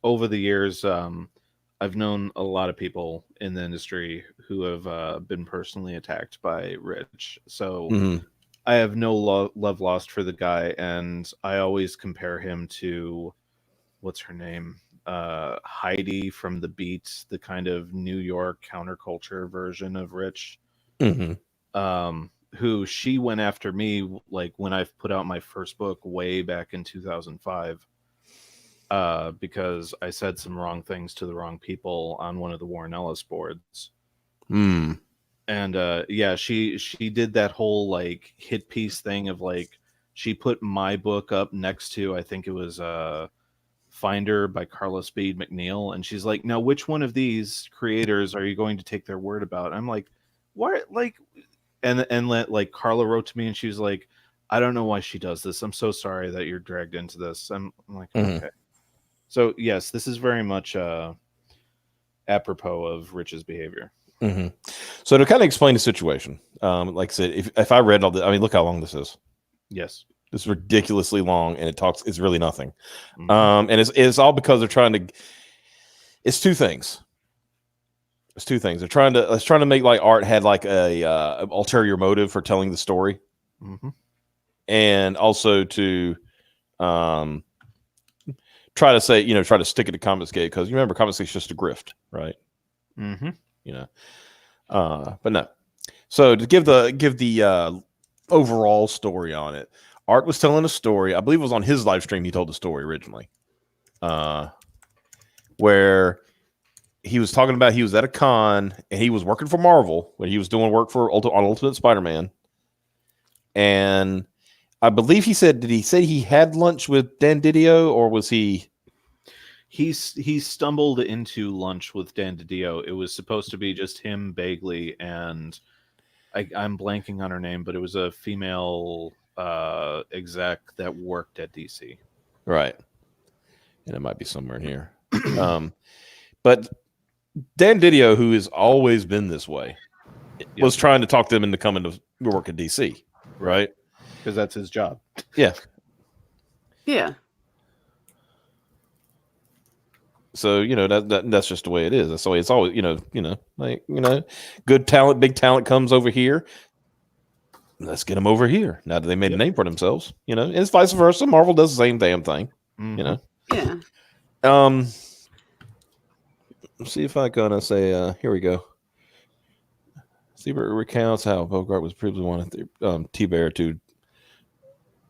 Over the years, I've known a lot of people in the industry who have been personally attacked by Rich. So Mhm. I have no love lost for the guy, and I always compare him to what's her name, Heidi from The Beat, the kind of New York counterculture version of Rich. Mhm. Who she went after me like when I put out my first book way back in 2005. Because I said some wrong things to the wrong people on one of the Warren Ellis boards. Mm. And yeah, she did that whole like hit piece thing of like she put my book up next to, I think it was Finder by Carlos B. McNeil, and she's like, now which one of these creators are you going to take their word about? I'm like, what? Like, and like Carla wrote to me and she was like, I don't know why she does this. I'm so sorry that you're dragged into this. I'm like, Mhm. okay. So yes, this is very much apropos of Rich's behavior. Mhm. So to kind of explain the situation, like I said, if I read all the, I mean, look how long this is. Yes. This is ridiculously long, and it's really nothing. Mhm. And it's all because they're trying to. It's two things. It's two things. They're trying to make like art had like a ulterior motive for telling the story, Mhm. and also to try to say, try to stick it to Comicsgate, because you remember Comicsgate's just a grift, right? Mm-hmm. But no. So to give the overall story on it, Art was telling a story. I believe it was on his live stream. He told the story originally, where he was talking about he was at a con and he was working for Marvel when he was doing work for on Ultimate Spider-Man, and I believe he said, did he say he had lunch with Dan DiDio, or was he? He stumbled into lunch with Dan DiDio. It was supposed to be just him, Bagley, and I'm blanking on her name, but it was a female exec that worked at DC. Right. And it might be somewhere in here. But Dan DiDio, who has always been this way, was trying to talk them into coming to work at DC, right? Because that's his job. Yeah. Yeah. So that's just the way it is. That's the way it's always. Good talent, big talent comes over here. Let's get them over here. Now that they made a name for themselves, and it's vice versa. Marvel does the same damn thing, Mhm. Yeah. Let's see if I can say. Here we go. Siebert recounts how Bogart was previously wanted Tbear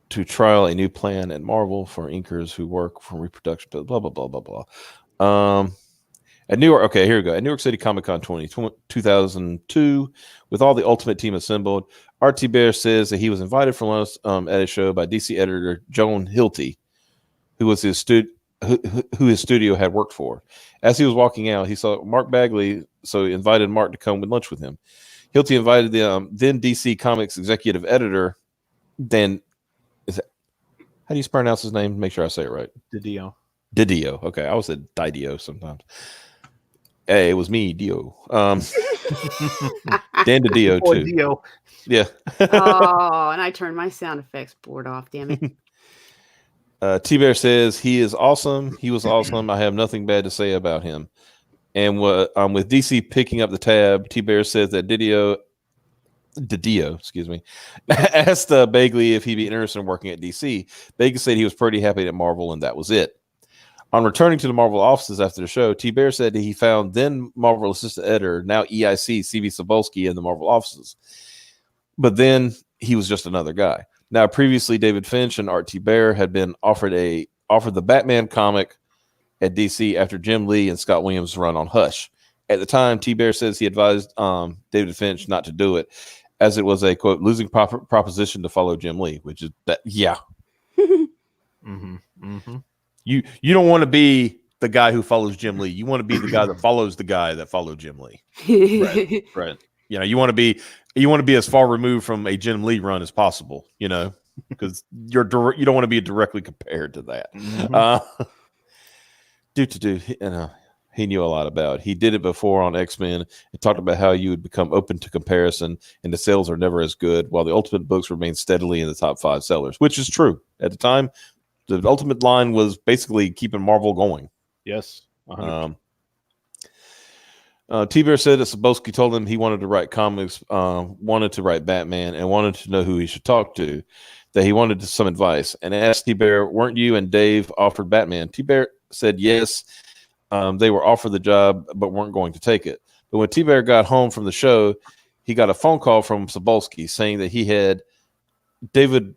to trial a new plan at Marvel for inkers who work for reproduction. Blah blah blah blah blah. At New York, okay, here we go. At New York City Comic Con 2002, with all the Ultimate team assembled, Art Tbear says that he was invited for lunch at a show by DC editor Joan Hilty, who was his who his studio had worked for. As he was walking out, he saw Mark Bagley, so he invited Mark to come with lunch with him. Hilty invited the then DC Comics executive editor, how do you pronounce his name? Make sure I say it right. DiDio. DiDio. Okay, I always said DiDio sometimes. Hey, it was me, Dio. Dan DiDio too. Dio. Yeah. Oh, and I turned my sound effects board off. Damn it. Tbear says he is awesome. He was awesome. I have nothing bad to say about him. And with DC picking up the tab, Tbear says that DiDio, excuse me, asked Bagley if he'd be interested in working at DC. Bagley said he was pretty happy at Marvel, and that was it. On returning to the Marvel offices after the show, Tbear said that he found then Marvel assistant editor, now EIC, C.V. Cebulski, in the Marvel offices. But then he was just another guy. Now, previously, David Finch and Art Tbear had been offered the Batman comic at DC after Jim Lee and Scott Williams' run on Hush. At the time, Tbear says he advised David Finch not to do it, as it was a, quote, losing proposition to follow Jim Lee, which is that, yeah. Mm-hmm. Mm-hmm. You don't want to be the guy who follows Jim Lee. You want to be the guy that follows the guy that followed Jim Lee. Right. You want to be as far removed from a Jim Lee run as possible, because you don't want to be directly compared to that. He knew a lot about. He did it before on X-Men. He talked about how you would become open to comparison, and the sales are never as good, while the Ultimate books remain steadily in the top 5 sellers, which is true. At the time, the Ultimate line was basically keeping Marvel going. Yes. 100%. Tbear said that Sapolsky told him he wanted to write comics, wanted to write Batman, and wanted to know who he should talk to, that he wanted some advice, and asked Tbear, weren't you and Dave offered Batman? Tbear said yes. They were offered the job, but weren't going to take it. But when Tbear got home from the show, he got a phone call from Sapolsky saying that he had David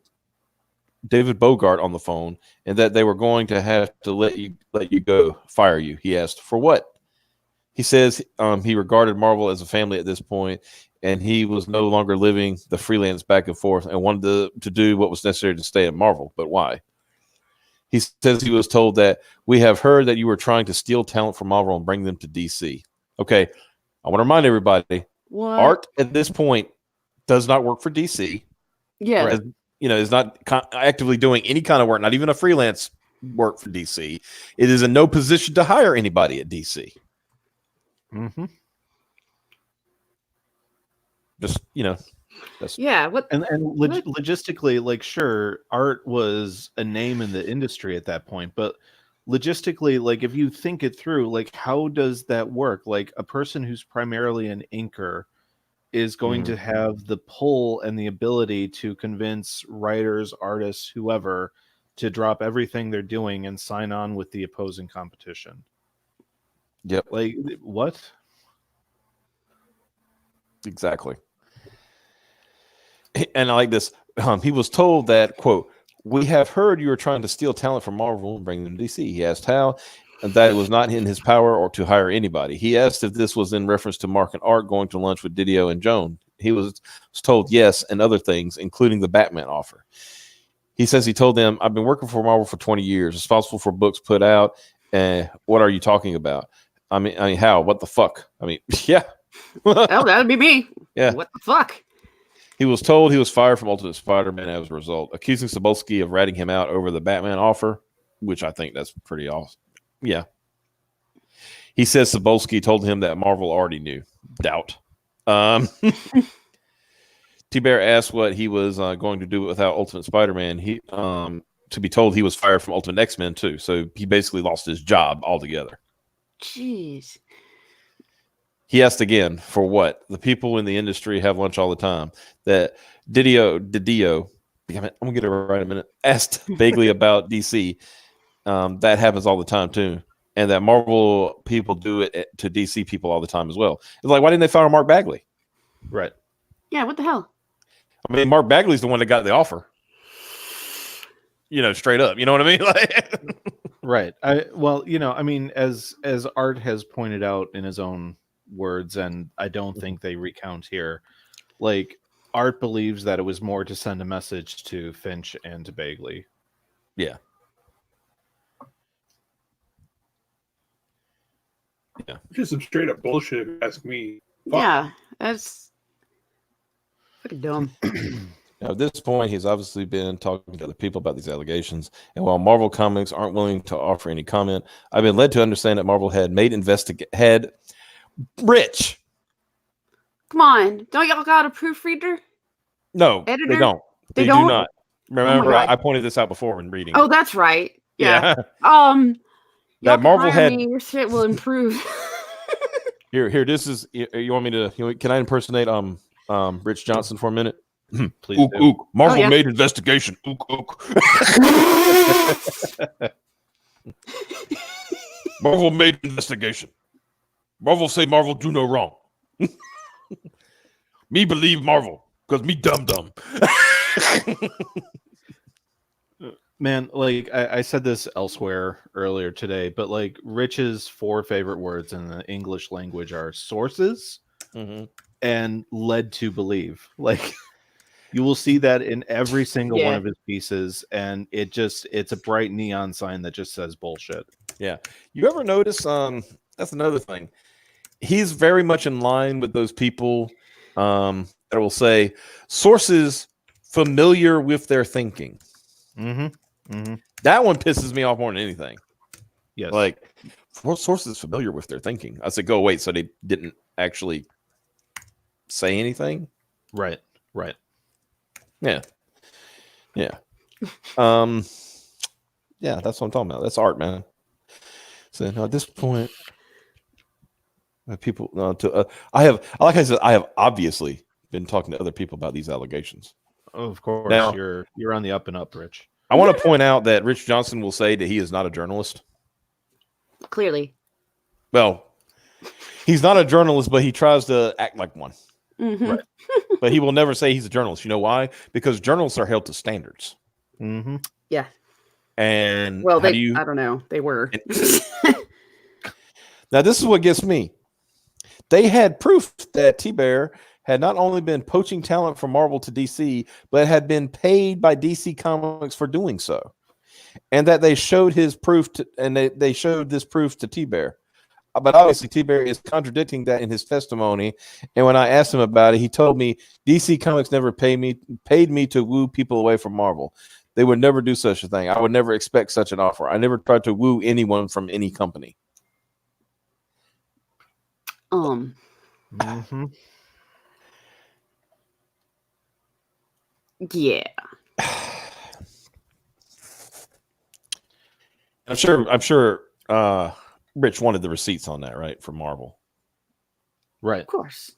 Bogart on the phone, and that they were going to have to let you go, fire you. He asked, for what? He says he regarded Marvel as a family at this point, and he was no longer living the freelance back and forth and wanted to do what was necessary to stay at Marvel. But why? He says he was told that we have heard that you were trying to steal talent from Marvel and bring them to DC. Okay, I want to remind everybody, Art at this point does not work for DC. Yeah. Is not actively doing any kind of work, not even a freelance work for DC. It is in no position to hire anybody at DC. Mm-hmm. Just, What and logistically, like, sure, Art was a name in the industry at that point, but logistically, like, if you think it through, like, how does that work? Like, a person who's primarily an inker is going to have the pull and the ability to convince writers, artists, whoever, to drop everything they're doing and sign on with the opposing competition. Yep. Like, what? Exactly. And I like this. He was told that, quote, we have heard you are trying to steal talent from Marvel and bring them to DC. He asked how, and that it was not in his power or to hire anybody. He asked if this was in reference to Mark and Art going to lunch with DiDio and Joan. He was told yes, and other things, including the Batman offer. He says he told them, I've been working for Marvel for 20 years, responsible for books put out. What are you talking about? I mean, how? What the fuck? I mean, yeah. Oh, that would be me. Yeah. What the fuck? He was told he was fired from Ultimate Spider-Man as a result, accusing Sapolsky of ratting him out over the Batman offer, which I think that's pretty awesome. Yeah. He says Sapolsky told him that Marvel already knew. Doubt. Tbear asked what he was going to do without Ultimate Spider-Man. He to be told he was fired from Ultimate X-Men too, so he basically lost his job altogether. Jeez. He asked again, for what? The people in the industry have lunch all the time. That DiDio, damn it, I'm going to get it right in a minute, asked vaguely about DC. That happens all the time, too. And that Marvel people do it to DC people all the time as well. It's like, why didn't they fire Mark Bagley? Right. Yeah, what the hell? I mean, Mark Bagley's the one that got the offer. Straight up. You know what I mean? Like, right. I mean, as Art has pointed out in his own words, and I don't think they recount here, like, Art believes that it was more to send a message to Finch and to Bagley. Yeah. Yeah. Just some straight up bullshit, if you ask me. Fuck. Yeah, that's fucking dumb. Now, at this point, he's obviously been talking to other people about these allegations. And while Marvel Comics aren't willing to offer any comment, I've been led to understand that Marvel had Rich. Come on, don't y'all got a proofreader? No, Editor? they don't. They don't? do not. Remember, God. I pointed this out before when reading. Oh, that's right. Yeah. That Y'all Marvel can hire had. me, your shit will improve. Here. This is. You want me to? Can I impersonate Rich Johnson for a minute? Please ook, do. ook. Marvel made investigation. Ook, ook. Marvel made investigation. Marvel say Marvel do no wrong. Me believe Marvel because me dumb. Man, like, I said this elsewhere earlier today, but like, Rich's 4 favorite words in the English language are sources and led to believe. Like, you will see that in every single one of his pieces, and it's a bright neon sign that just says bullshit. Yeah. You ever notice, that's another thing. He's very much in line with those people that will say sources familiar with their thinking. Mm-hmm. That one pisses me off more than anything. Yes. Like, what source is familiar with their thinking? I said, go wait. So they didn't actually say anything? Right. Yeah. Yeah, that's what I'm talking about. That's art, man. So at this point, people I have obviously been talking to other people about these allegations. Of course, Now, you're on the up and up, Rich. I want to point out that Rich Johnson will say that he is not a journalist. Clearly. Well, he's not a journalist, but he tries to act like one. Mm-hmm. Right. But he will never say he's a journalist. You know why? Because journalists are held to standards. Mm-hmm. Yeah. And well, I don't know. They were. Now, this is what gets me. They had proof that Tbear had not only been poaching talent from Marvel to DC, but had been paid by DC Comics for doing so. And that they showed his proof they showed this proof to Tbear. But obviously, Tbear is contradicting that in his testimony. And when I asked him about it, he told me DC Comics never paid me to woo people away from Marvel. They would never do such a thing. I would never expect such an offer. I never tried to woo anyone from any company. Mm-hmm. Yeah. I'm sure Rich wanted the receipts on that, right? From Marvel. Right. Of course.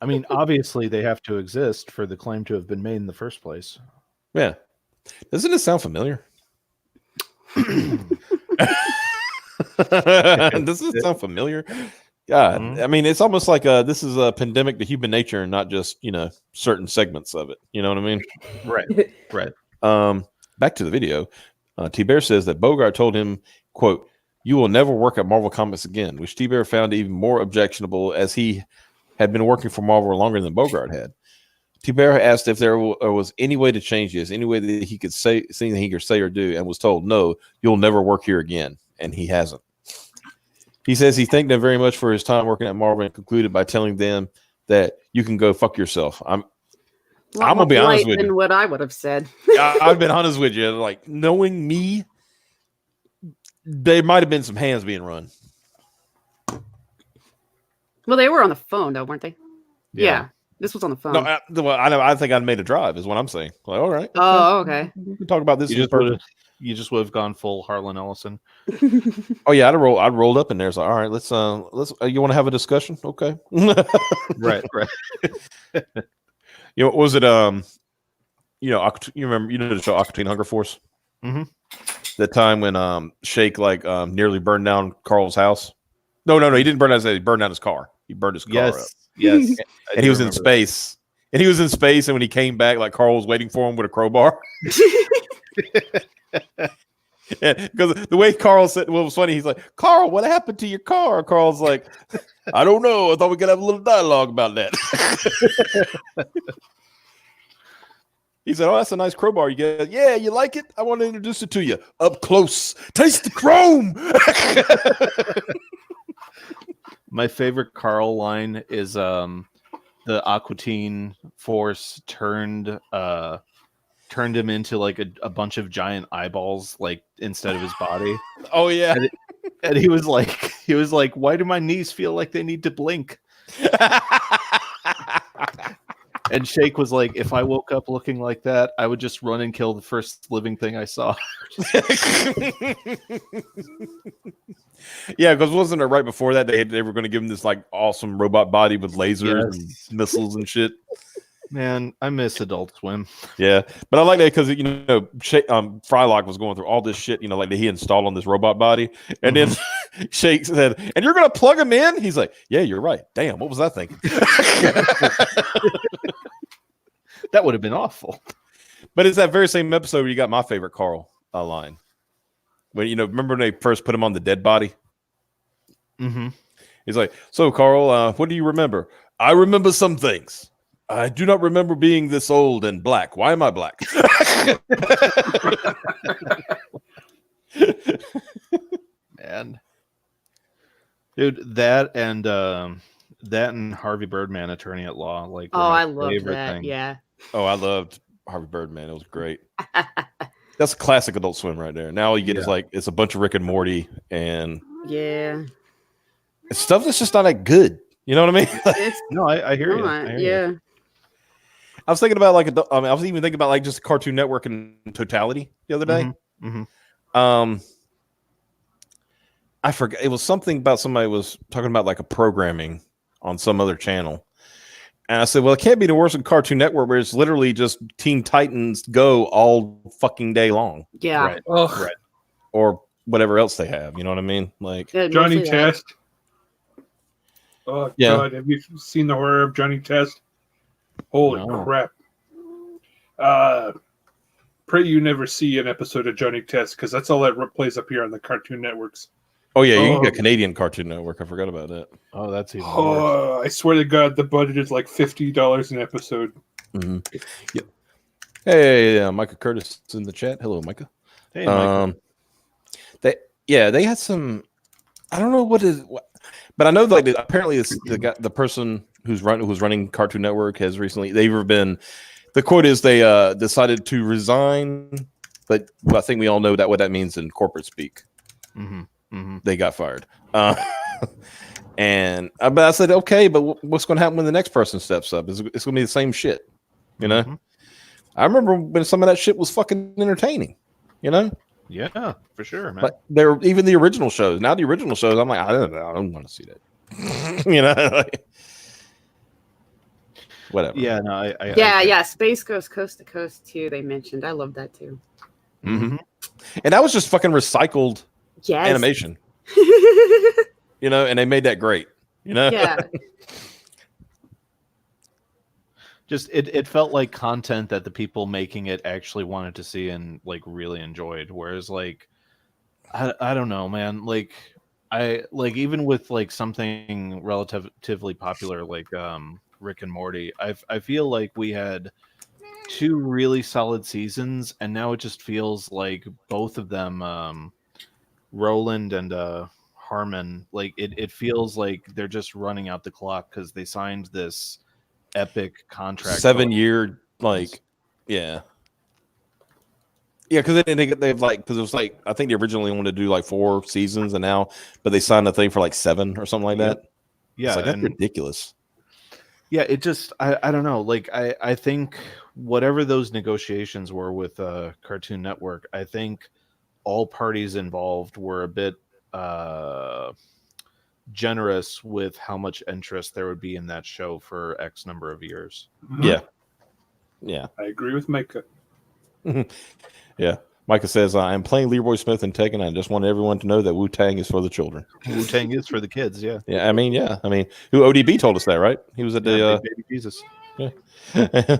I mean, obviously they have to exist for the claim to have been made in the first place. Yeah. Doesn't it sound familiar? Doesn't it sound familiar? God, I mean, it's almost like this is a pandemic to human nature and not just, certain segments of it. You know what I mean? Right. Back to the video. Tbear says that Bogart told him, quote, "You will never work at Marvel Comics again," which Tbear found even more objectionable as he had been working for Marvel longer than Bogart had. Tbear asked if there was any way to change this, any way that he could say or do, and was told, "No, you'll never work here again," and he hasn't. He says he thanked them very much for his time working at Marvel and concluded by telling them that you can go fuck yourself. I'm gonna be honest with you. What I would have said. I've been honest with you. Like, knowing me, there might have been some hands being run. Well, they were on the phone, though, weren't they? Yeah. This was on the phone. No, I think I made a drive, is what I'm saying. Like, all right. Oh, okay. We can talk about this. You just would have gone full Harlan Ellison. Oh yeah, I'd rolled up in there. So all right, let's you want to have a discussion? Okay. Right. Was it you remember the show Aqua Teen Hunger Force? Mm-hmm. That time when Shake nearly burned down Carl's house. No, he didn't burn down his house. He burned down his car. He burned his car up. Yes. And he was in space. And he was in space, and when he came back, like Carl was waiting for him with a crowbar. Because the way Carl said, what was funny, he's like, "Carl, what happened to your car?" Carl's like, "I don't know. I thought we could have a little dialogue about that." He said, "Oh, that's a nice crowbar you get." "Yeah, you like it? I want to introduce it to you up close. Taste the chrome." My favorite Carl line is the Aqua Teen Force turned him into like a bunch of giant eyeballs, like instead of his body. Oh yeah. And he was like, "Why do my knees feel like they need to blink?" And Shake was like, "If I woke up looking like that, I would just run and kill the first living thing I saw." Yeah, because wasn't it right before that they were going to give him this like awesome robot body with lasers and missiles and shit? Man, I miss Adult Swim. Yeah, but I like that because Frylock was going through all this shit, like that he installed on this robot body, and then Shake said, "And you're gonna plug him in?" He's like, "Yeah, you're right. Damn, what was I thinking?" That would have been awful. But it's that very same episode where you got my favorite Carl line. When remember when they first put him on the dead body? Mm-hmm. He's like, "So Carl, what do you remember?" "I remember some things. I do not remember being this old and black. Why am I black?" Man, dude, that and That and Harvey Birdman, Attorney at Law. Like, were Oh, my I loved favorite that. thing. Yeah. Oh, I loved Harvey Birdman. It was great. That's a classic Adult Swim right there. Now all you get is like it's a bunch of Rick and Morty and Yeah. it's stuff that's just not that good. You know what I mean? It's No, I hear you. not. I hear you. Yeah. I was thinking about like I was even thinking about like just Cartoon Network in totality the other day. I forgot it was something about somebody was talking about like a programming on some other channel. And I said, well, it can't be the worse than Cartoon Network where it's literally just Teen Titans Go all fucking day long. Yeah. Right. Oh, Right. Or whatever else they have. You know what I mean? Like Johnny Mostly that. Test. Oh, Yeah. God. Have you seen the horror of Johnny Test? Holy No. crap. Pray you never see an episode of Johnny Test because that's all that plays up here on the Cartoon Networks. oh yeah, you Oh. got Canadian Cartoon Network. I forgot about that. Oh, that's even worse. Oh, I swear to God, the budget is like $50 an episode. Yep. Hey, Micah Curtis is in the chat. Hello, Micah. Hey, Michael. They had some. I don't know what, but I know like apparently it's the person who's running Cartoon Network has recently. They've been. The quote is they decided to resign, but I think we all know what that means in corporate speak. They got fired. And but I said, okay, but what's going to happen when the next person steps up? It's going to be the same shit, you know. I remember when some of that shit was fucking entertaining, you know. Yeah, for sure, man. But they're even the original shows. Now the original shows, I'm like, I don't want to see that. You know, like, whatever. Yeah, no, I Yeah. Space Ghost Coast to Coast too. They mentioned. I love that too. And that was just fucking recycled Yes. animation, you know, and they made that great, you know. Yeah. Just it felt like content that the people making it actually wanted to see and like really enjoyed. Whereas like I don't know, man. Like I like even with like something relatively popular like Rick and Morty, I feel like we had 2 really solid seasons, and now it just feels like both of them, Roland and Harmon, like it feels like they're just running out the clock because they signed this epic contract 7-year, like, yeah, because they've like because it was like I think they originally wanted to do like 4 seasons, and now but they signed a thing for like 7 or something like that. Yeah, it's like that's ridiculous. Yeah, it just I don't know. Like I think whatever those negotiations were with Cartoon Network, I think all parties involved were a bit generous with how much interest there would be in that show for X number of years. Yeah. I agree with Micah. Yeah. Micah says, I am playing Leroy Smith and Tekken. I just want everyone to know that Wu-Tang is for the children. Wu-Tang is for the kids, yeah. Yeah, I mean, who ODB told us that, right? He was at the Baby Jesus. Yeah. I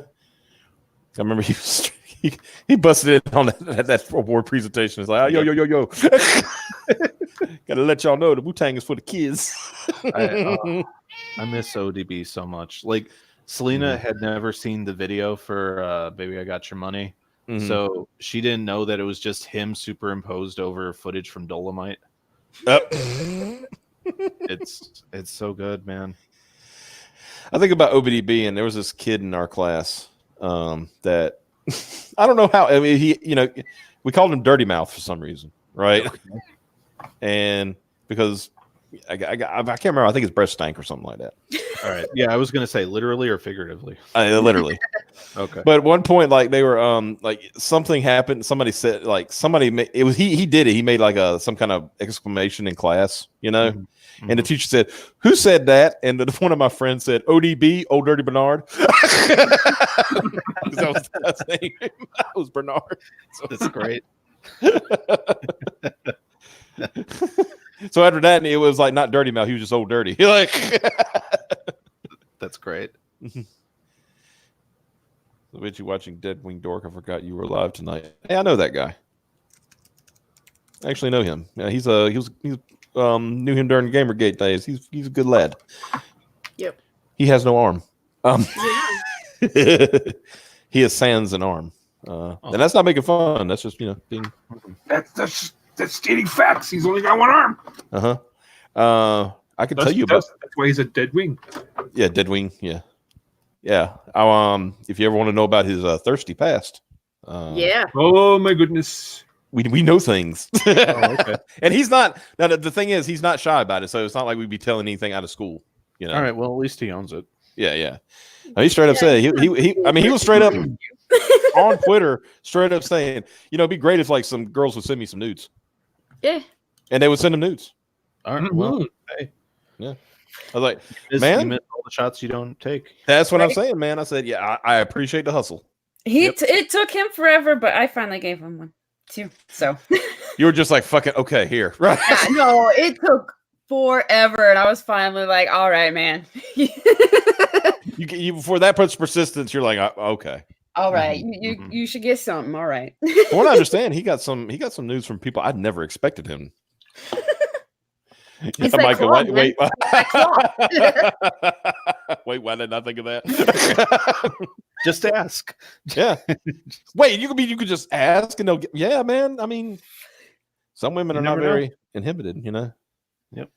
remember he busted in on that award presentation. It's like, yo. Gotta let y'all know the Wu-Tang is for the kids. I miss ODB so much. Like Selena had never seen the video for Baby I Got Your Money. So she didn't know that it was just him superimposed over footage from Dolomite. It's so good, man. I think about OBDB, and there was this kid in our class that I don't know how. I mean, we called him Dirty Mouth for some reason, right? And because I can't remember. I think it's breast stank or something like that. All right. Yeah, I was gonna say literally or figuratively. Literally. Okay. But at one point, like they were, like something happened. Somebody said, like it was he did it. He made like some kind of exclamation in class, you know. And the teacher said, "Who said that?" And one of my friends said, "ODB, Old Dirty Bernard." That was his name. That was Bernard. So. That's great. So after that, it was like not Dirty Mouth. He was just Old Dirty. Like, that's great. I bet you watching Dead Wing Dork. I forgot you were alive tonight. Hey, I know that guy. I actually know him. Yeah, he knew him during Gamergate days. He's a good lad. Yep. He has no arm. He has sans an arm. And that's not making fun. That's just being. That's stating facts. He's only got one arm. I can tell you about. That's why he's a dead wing. Yeah, dead wing. Yeah. If you ever want to know about his thirsty past, Yeah. Oh my goodness. we know things. okay. And he's not. Now the thing is, he's not shy about it. So it's not like we'd be telling anything out of school. You know. All right. Well, at least he owns it. Yeah. No, he straight up said he was straight up on Twitter, straight up saying, it'd be great if like some girls would send me some nudes. Yeah. And they would send him nudes. All right. Well, hey. Yeah. I was like, You man, miss all the shots you don't take. that's what I'm saying, man. I said, yeah, I appreciate the hustle. It took him forever, but I finally gave him one too. So You were just like, fucking okay, here. Right. yeah, no, it took forever, and I was finally like, all right, man. You for that much persistence, you're like, okay. All right, you should get something. All right. From what I understand, he got some news from people I'd never expected him. It's like Micah, Claude, wait. man. Wait, why did I not think of that? Just ask. Yeah. Wait, you could just ask and they'll get, yeah, man. I mean, some women are not very inhibited, Yep.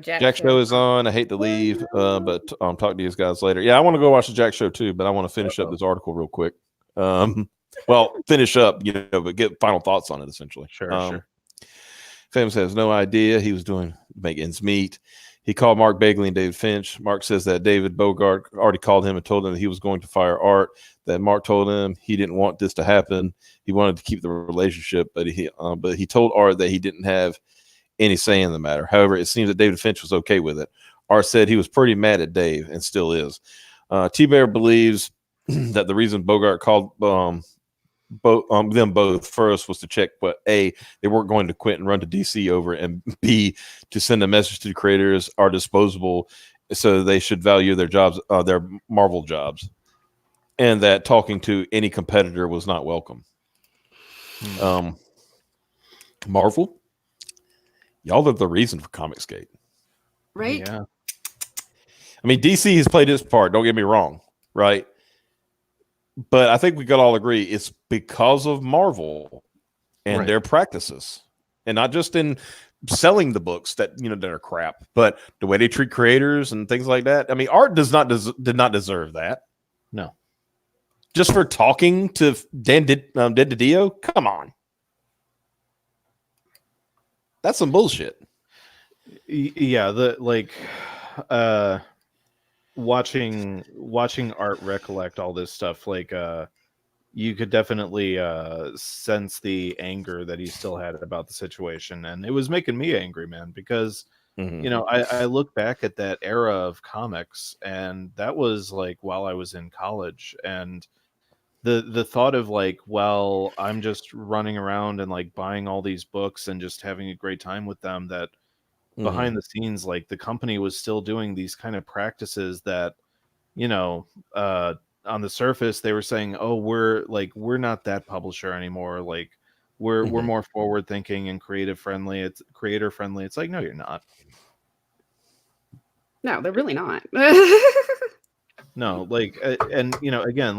Jack show is on. I hate to leave, but talk to these guys later. Yeah, I want to go watch the Jack show too, but I want to finish up this article real quick. Finish up, but get final thoughts on it essentially. Sure. Famous has no idea he was doing to make ends meet. He called Mark Bagley and David Finch. Mark says that David Bogart already called him and told him that he was going to fire Art. That Mark told him he didn't want this to happen. He wanted to keep the relationship, but he told Art that he didn't have any say in the matter. However, it seems that David Finch was okay with it. Art said he was pretty mad at Dave and still is. Tbear believes that the reason Bogart called them both first was to check what A, they weren't going to quit and run to DC over, and B, to send a message to the creators are disposable, so they should value their jobs, their Marvel jobs, and that talking to any competitor was not welcome. Marvel, y'all are the reason for Comicsgate, Right? Yeah. I mean, DC has played its part. Don't get me wrong, right? But I think we could all agree it's because of Marvel and their practices, and not just in selling the books that that are crap, but the way they treat creators and things like that. I mean, Art did not deserve that. No, just for talking to DiDio. Come on, that's some bullshit. Yeah, watching Art recollect all this stuff, you could definitely sense the anger that he still had about the situation, and it was making me angry, man, because I look back at that era of comics, and that was like while I was in college, and the thought of well, I'm just running around and buying all these books and just having a great time with them, that behind the scenes, the company was still doing these kind of practices that, on the surface they were saying, oh, we're not that publisher anymore. We're more forward thinking and creative friendly. It's creator friendly. It's no, you're not. No, they're really not. No, and again,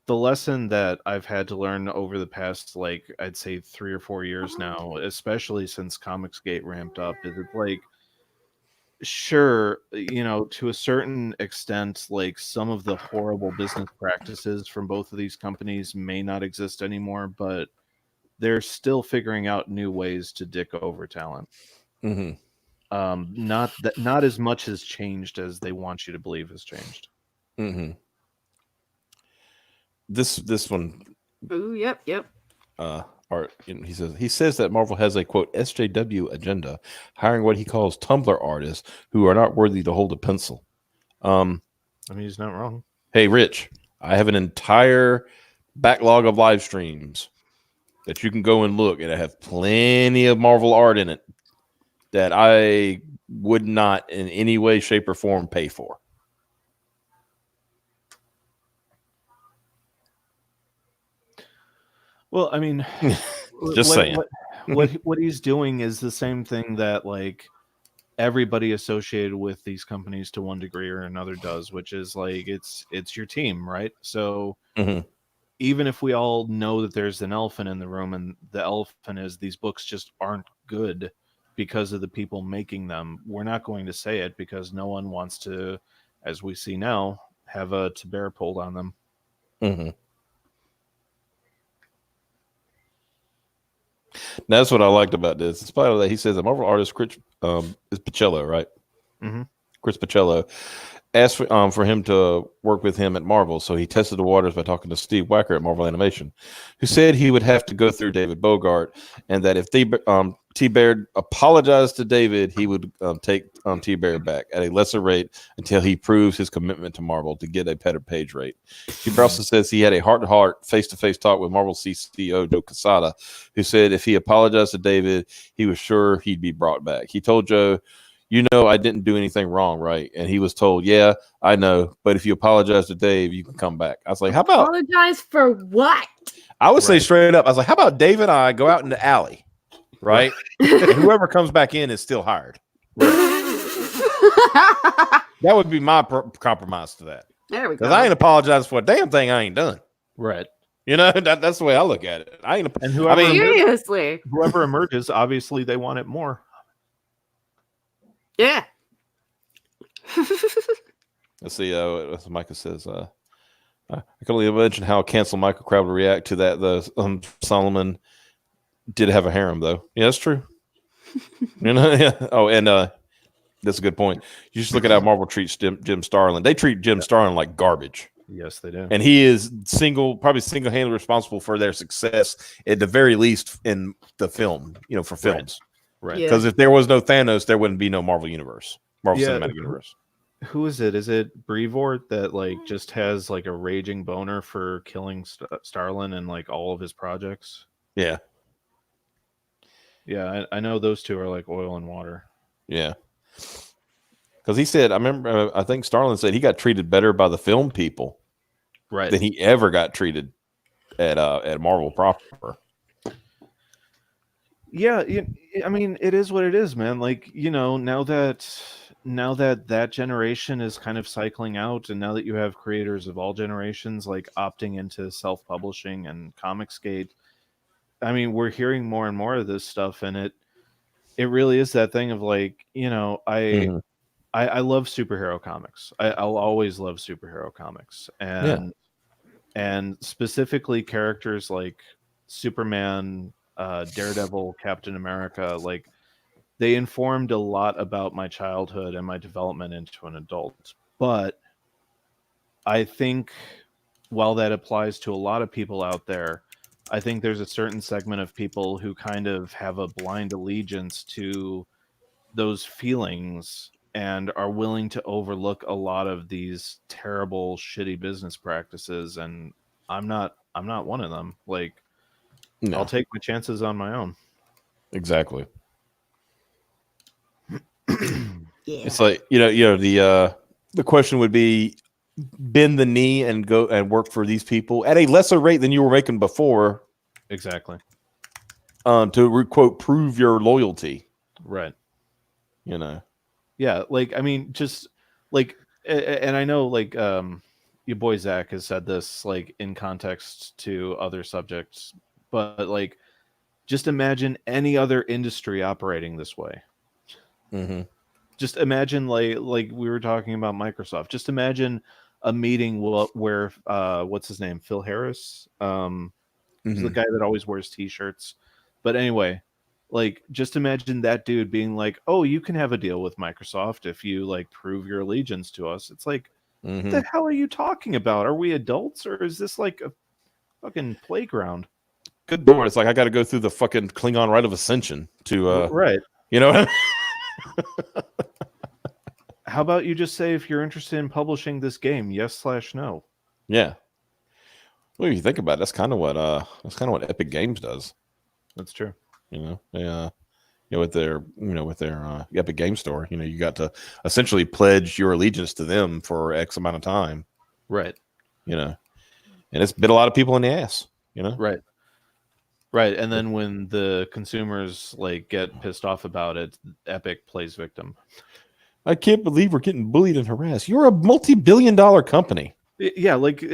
the lesson that I've had to learn over the past, I'd say 3 or 4 years now, especially since Comicsgate ramped up, is it's sure, to a certain extent, some of the horrible business practices from both of these companies may not exist anymore, but they're still figuring out new ways to dick over talent. Not as much has changed as they want you to believe has changed. This one. Ooh, yep. Art, he says that Marvel has a quote SJW agenda, hiring what he calls Tumblr artists who are not worthy to hold a pencil. I mean, he's not wrong. Hey, Rich, I have an entire backlog of live streams that you can go and look, and I have plenty of Marvel art in it that I would not in any way, shape, or form pay for. Well, I mean, just saying. What he's doing is the same thing that everybody associated with these companies to one degree or another does, which is it's your team, right? So even if we all know that there's an elephant in the room, and the elephant is these books just aren't good, because of the people making them. We're not going to say it because no one wants to, as we see now, have a Tbear pulled on them. Mm-hmm. That's what I liked about this. In spite of that, he says the Marvel artist Chris is Pacello, right? Mm-hmm. Chris Pacello asked for him to work with him at Marvel, so he tested the waters by talking to Steve Wacker at Marvel Animation, who said he would have to go through David Bogart, and that if Tbear apologized to David, he would take Tbear back at a lesser rate until he proves his commitment to Marvel to get a better page rate. Tbear also says he had a heart-to-heart, face-to-face talk with Marvel CEO Joe Quesada, who said if he apologized to David, he was sure he'd be brought back. He told Joe, "You know, I didn't do anything wrong, right?" And he was told, "Yeah, I know, but if you apologize to Dave, you can come back." I was like, "How about?" Apologize for what? I would say straight up, I was like, "How about Dave and I go out in the alley, right? And whoever comes back in is still hired." That would be my compromise to that. There we go. Because I ain't apologizing for a damn thing I ain't done. Right. You know, that's the way I look at it. I ain't. And whoever, Seriously. whoever emerges, obviously they want it more. Yeah. Let's see. Micah says, I can only imagine how cancel Michael Crowd would react to that. The Solomon did have a harem, though. Yeah, that's true. You know. Yeah. Oh, and that's a good point. You just look at how Marvel treats Jim Starlin. They treat Jim Starlin like garbage. Yes, they do. And he is probably single-handedly responsible for their success, at the very least in the film. You know, for films. Right. Because if there was no Thanos, there wouldn't be no Marvel Universe. Marvel Cinematic Universe. Who is it? Is it Brevoort that like just has like a raging boner for killing Starlin and like all of his projects? Yeah. Yeah, I know those two are like oil and water. Yeah. Because he said, I remember, I think Starlin said he got treated better by the film people than he ever got treated at Marvel proper. Yeah, I mean, it is what it is, man. Like, you know, now that generation is kind of cycling out, and now that you have creators of all generations like opting into self-publishing and Comicsgate, I mean, we're hearing more and more of this stuff, and it really is that thing of like, you know, I love superhero comics. I'll always love superhero comics, and specifically characters like Superman, Daredevil, Captain America. Like, they informed a lot about my childhood and my development into an adult. But I think while that applies to a lot of people out there, I think there's a certain segment of people who kind of have a blind allegiance to those feelings and are willing to overlook a lot of these terrible, shitty business practices. And I'm not one of them. Like, No. I'll take my chances on my own. Exactly. Yeah. It's like, you know, the question would be, bend the knee and go and work for these people at a lesser rate than you were making before. Exactly. To quote, prove your loyalty. Right. You know. Yeah, like, I mean, just like, and I know like your boy Zach has said this like in context to other subjects, but like, just imagine any other industry operating this way. Mm-hmm. Just imagine like we were talking about Microsoft. Just imagine a meeting where what's his name, Phil Harris, he's the guy that always wears t-shirts. But anyway, like, just imagine that dude being like, "Oh, you can have a deal with Microsoft if you like prove your allegiance to us." It's like, what the hell are you talking about? Are we adults, or is this like a fucking playground? Good lord, it's like I got to go through the fucking Klingon Rite of Ascension to right. You know what I mean? How about you just say if you're interested in publishing this game, yes/no? Yeah. Well, if you think about it, that's kind of what Epic Games does. That's true. You know, with their Epic Game Store, you know, you got to essentially pledge your allegiance to them for X amount of time. Right. You know, and it's bit a lot of people in the ass, you know? Right. Right. And then when the consumers like get pissed off about it, Epic plays victim. I can't believe we're getting bullied and harassed. You're a multi-billion-dollar company. Yeah, like,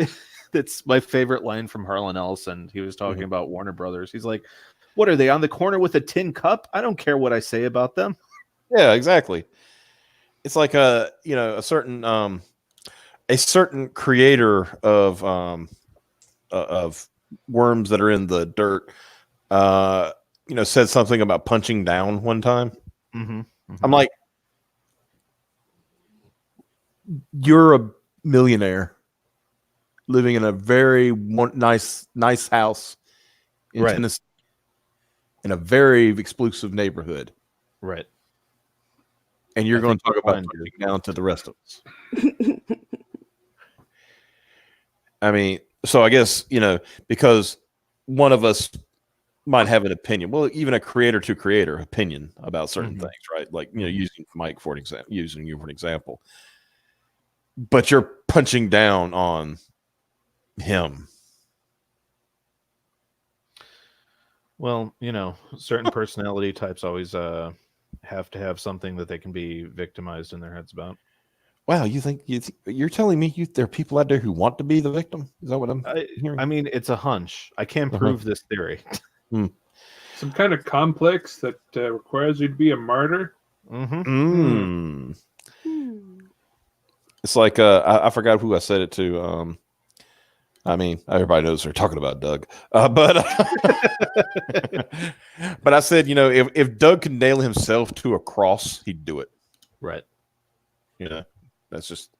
that's my favorite line from Harlan Ellison. He was talking about Warner Brothers. He's like, What are they on the corner with a tin cup? I don't care what I say about them. Yeah, exactly. It's like a certain creator of worms that are in the dirt. Said something about punching down one time. Mm-hmm. I'm like, you're a millionaire living in a very nice house in Tennessee, in a very exclusive neighborhood. Right. And you're going to talk about punching down to the rest of us. I mean, so I guess, because one of us might have an opinion. Well, even a creator to creator opinion about certain things, right? Like, using Mike for an example, using you for an example. But you're punching down on him. Well, certain personality types always have to have something that they can be victimized in their heads about. Wow, you're telling me there are people out there who want to be the victim? Is that what I'm hearing? I mean, it's a hunch. I can't prove this theory. Some kind of complex that requires you to be a martyr. It's like I forgot who I said it to. I mean, everybody knows they're talking about Doug, but I said, if Doug can nail himself to a cross, he'd do it. Right. That's just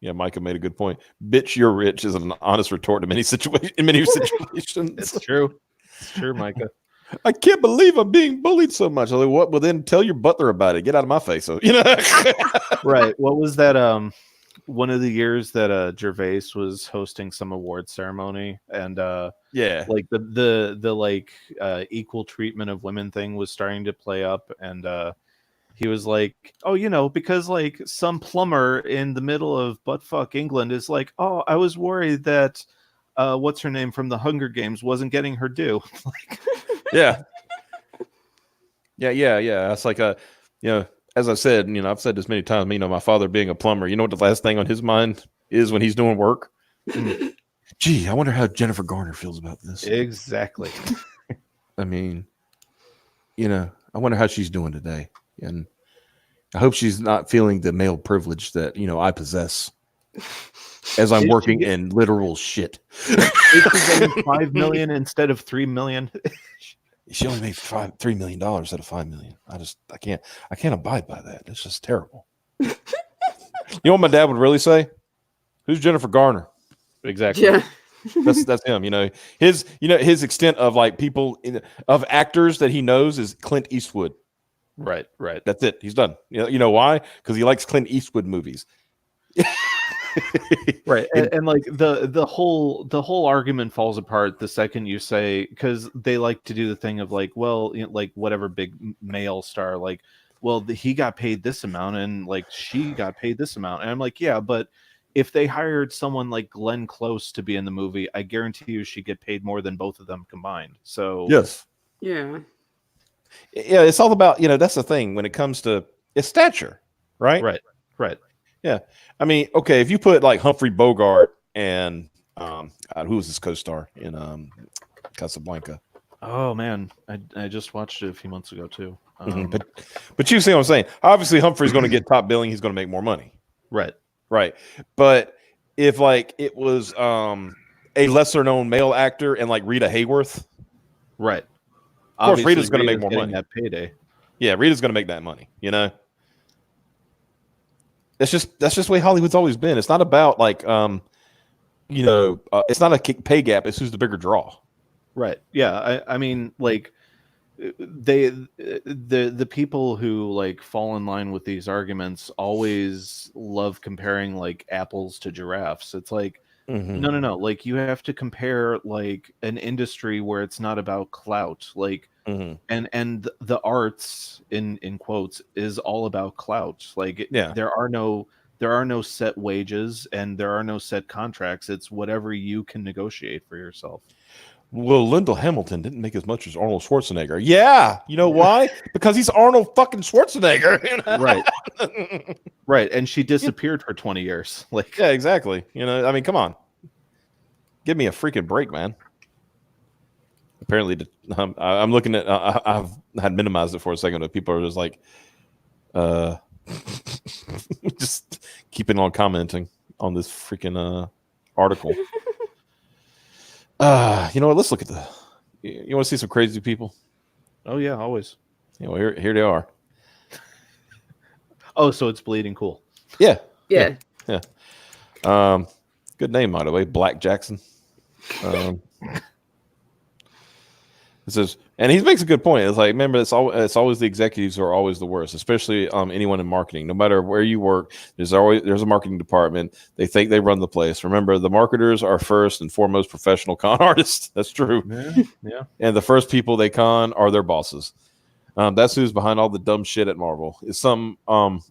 Micah made a good point. Bitch, you're rich is an honest retort in many situations. It's true. It's true, Micah. I can't believe I'm being bullied so much. I'm like, what? Well, then tell your butler about it. Get out of my face. So, Right. What was that? One of the years that Gervais was hosting some award ceremony, and like the equal treatment of women thing was starting to play up, and he was like, oh, because like some plumber in the middle of buttfuck England is like, oh, I was worried that what's her name from the Hunger Games wasn't getting her due. Yeah. It's like as I said, I've said this many times, my father being a plumber, you know what the last thing on his mind is when he's doing work? Gee, I wonder how Jennifer Garner feels about this. Exactly. I mean, I wonder how she's doing today. And I hope she's not feeling the male privilege that, I possess as I'm working in literal shit. $5 million instead of $3 million. She only made $3 million out of $5 million. I can't abide by that. It's just terrible. You know what my dad would really say? Who's Jennifer Garner? Exactly. Yeah. That's him. His extent of like people of actors that he knows is Clint Eastwood. Right. That's it. He's done. You know why? Because he likes Clint Eastwood movies. Right. And like the whole argument falls apart the second you say, because they like to do the thing of like, well, like whatever big male star, like, well, he got paid this amount and like she got paid this amount. And I'm like, yeah, but if they hired someone like Glenn Close to be in the movie, I guarantee you she'd get paid more than both of them combined. So yes. Yeah. Yeah, it's all about, that's the thing when it comes to it's stature, right? Right. Yeah. I mean, okay, if you put like Humphrey Bogart and who was his co-star in Casablanca? Oh man, I just watched it a few months ago too. But you see what I'm saying? Obviously, Humphrey's going to get top billing. He's going to make more money. Right. But if like it was a lesser known male actor and like Rita Hayworth, right. Of course, Rita's going to make more money. That payday. Yeah, Rita's going to make that money. That's just the way Hollywood's always been. It's not about like it's not a pay gap. It's who's the bigger draw. Right. Yeah. I mean, like the people who like fall in line with these arguments always love comparing like apples to giraffes. It's like, no. Like you have to compare like an industry where it's not about clout, like, and the arts in quotes is all about clout. Like, there are no set wages and there are no set contracts. It's whatever you can negotiate for yourself. Well, Lyndall Hamilton didn't make as much as Arnold Schwarzenegger. Yeah, you know why? Because he's Arnold fucking Schwarzenegger. Right. And she disappeared for 20 years. Like, yeah, exactly. I mean, come on. Give me a freaking break, man. Apparently, I'm looking at. I've had minimized it for a second, but people are just like, just keeping on commenting on this freaking article. You know what? Let's look at the. You want to see some crazy people? Oh yeah, always. You know, here they are. Oh, so it's bleeding cool. Yeah. Yeah. Good name, by the way, Black Jackson. It says, and he makes a good point. It's like, remember, it's always the executives who are always the worst, especially anyone in marketing. No matter where you work, there's a marketing department. They think they run the place. Remember, the marketers are first and foremost professional con artists. That's true. Yeah. And the first people they con are their bosses. That's who's behind all the dumb shit at Marvel. Is some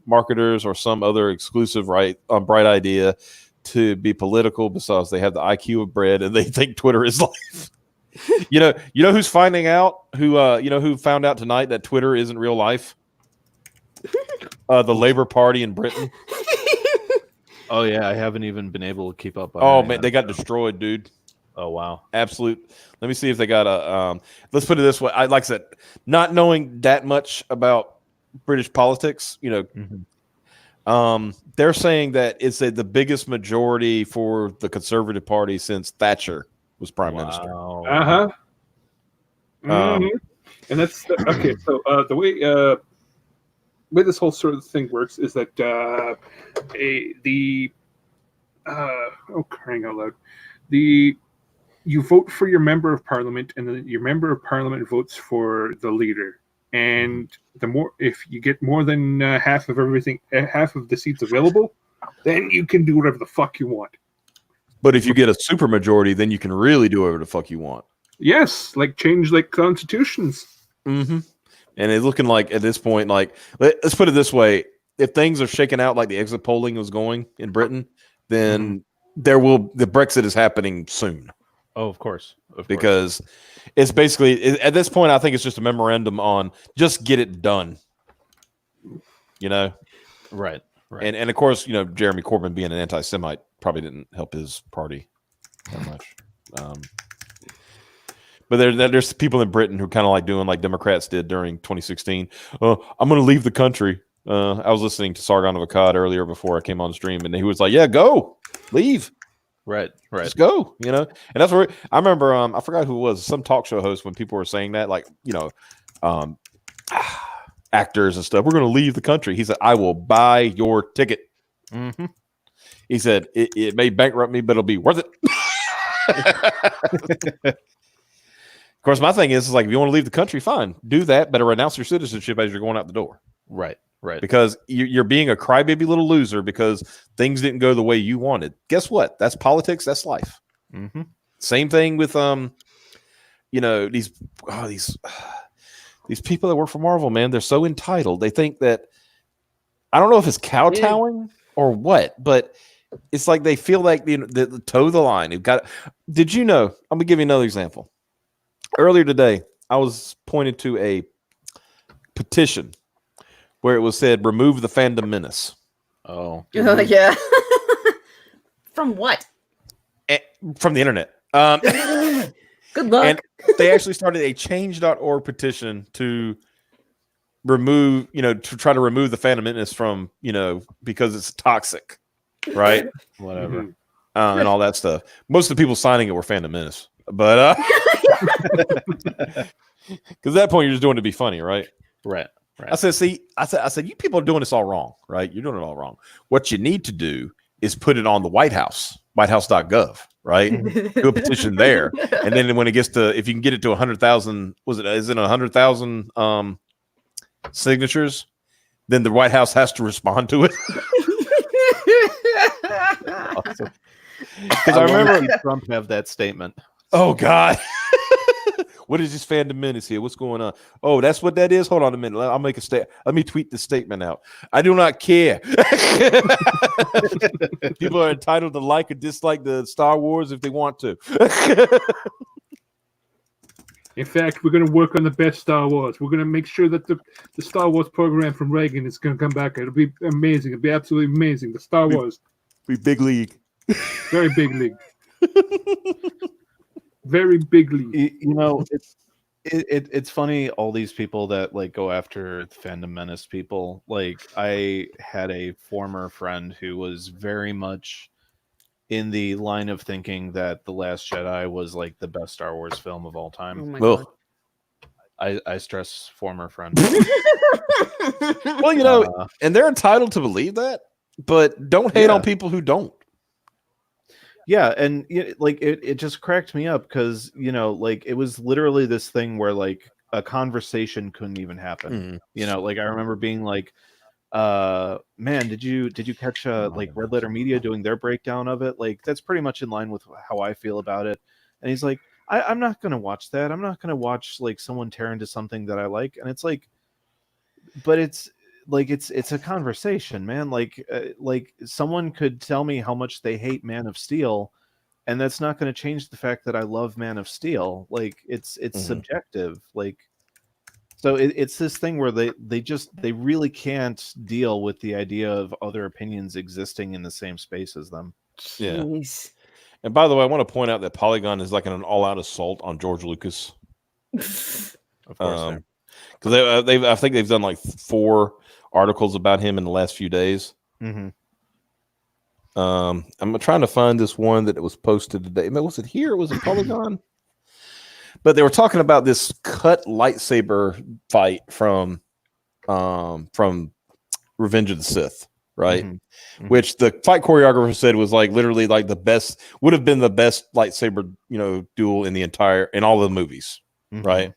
marketers or some other exclusive bright idea to be political because they have the IQ of bread and they think Twitter is life. You know who's finding out? Who found out tonight that Twitter isn't real life? The Labour Party in Britain. Oh yeah, I haven't even been able to keep up. Oh man, they got destroyed, dude. Oh wow, absolute. Let me see if they got a. Let's put it this way. Like I said, not knowing that much about British politics, they're saying that it's the biggest majority for the Conservative Party since Thatcher was prime minister. And that's okay. So the way this whole sort of thing works is that crying out loud, you vote for your member of parliament, and then your member of parliament votes for the leader. And if you get more than half of the seats available, then you can do whatever the fuck you want. But if you get a super majority, then you can really do whatever the fuck you want. Yes, change constitutions. Mm-hmm. And it's looking like at this point, let's put it this way: if things are shaking out like the exit polling was going in Britain, then the Brexit is happening soon. Oh, of course. Because it's basically at this point, I think it's just a memorandum on just get it done. Right. And of course, Jeremy Corbyn being an anti-Semite probably didn't help his party that much. But there's people in Britain who kind of doing like Democrats did during 2016. I'm going to leave the country. I was listening to Sargon of Akkad earlier before I came on stream, and he was like, "Yeah, go, leave, right, just go." And that's where I remember. I forgot who it was, some talk show host, when people were saying that, actors and stuff. We're going to leave the country. He said, "I will buy your ticket." Mm-hmm. He said, it may bankrupt me, but it'll be worth it. Of course, my thing is if you want to leave the country, fine, do that, but renounce your citizenship as you're going out the door. Right. Because you're being a crybaby little loser because things didn't go the way you wanted. Guess what? That's politics. That's life. Mm-hmm. Same thing with these people that work for Marvel, man. They're so entitled. They think that, I don't know if it's kowtowing or what, but it's like they feel like the toe the line. Did you know? I'm gonna give you another example. Earlier today, I was pointed to a petition where it was said, "Remove the fandom menace." Oh, yeah. From what? From the internet. Good luck. And they actually started a change.org petition to remove, to try to remove the fandom menace from, because it's toxic, right? Whatever. And all that stuff. Most of the people signing it were fandom menace, but because at that point you're just doing it to be funny, right? Right. I said, you people are doing this all wrong, right? You're doing it all wrong. What you need to do is put it on the White House, whitehouse.gov, right? Do a petition there. And then when it gets to, if you can get it to 100,000, is it 100,000 signatures? Then the White House has to respond to it. Awesome. Because I remember Trump have that statement. Oh God. What is this fandom menace here? What's going on? Oh, that's what that is. Hold on a minute. I'll make a statement. Let me tweet the statement out. I do not care. People are entitled to like or dislike the Star Wars if they want to. In fact, we're going to work on the best Star Wars. We're going to make sure that the Star Wars program from Reagan is going to come back. It'll be amazing. It'll be absolutely amazing. The Star Wars. We big league. Very big league. Very big leap. You know, it's funny, all these people that like go after the fandom menace people. Like, I had a former friend who was very much in the line of thinking that The Last Jedi was like the best Star Wars film of all Oh time. my god. I stress former friend. Well, you know, and they're entitled to believe that, but don't hate on people who don't. Yeah, and like it just cracked me up because like it was literally this thing where like a conversation couldn't even happen. Like I remember being like, man, did you catch like Red Letter Media doing their breakdown of it? Like that's pretty much in line with how I feel about it. And he's like, I'm not gonna watch that. I'm not gonna watch like someone tear into something that I like. And it's like, but it's like it's a conversation, man. Like someone could tell me how much they hate Man of Steel, and that's not going to change the fact that I love Man of Steel. Like it's subjective. Like, so it's this thing where they really can't deal with the idea of other opinions existing in the same space as them. Yeah. Jeez. And by the way, I want to point out that Polygon is like an all-out assault on George Lucas. Of course, because I think they've done like 4 articles about him in the last few days. Mm-hmm. I'm trying to find this one that it was posted today. Was it here? Was it Polygon? But they were talking about this cut lightsaber fight from Revenge of the Sith, right? Mm-hmm. Which the fight choreographer said was like literally like the best, would have been the best lightsaber, duel in all the movies, right?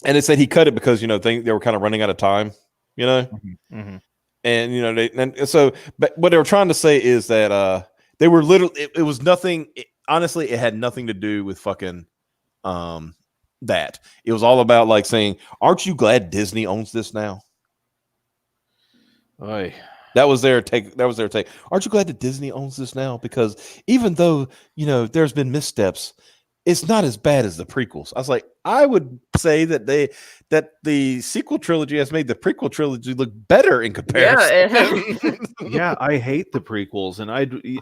And it said he cut it because they were kind of running out of time, Mm-hmm. and so but what they were trying to say is that they were literally it was nothing. Honestly, it had nothing to do with fucking that. It was all about like saying, "Aren't you glad Disney owns this now?" Oy. That was their take. Aren't you glad that Disney owns this now? Because even though there's been missteps, it's not as bad as the prequels. I was like, I would say that the sequel trilogy has made the prequel trilogy look better in comparison. Yeah, I hate the prequels, and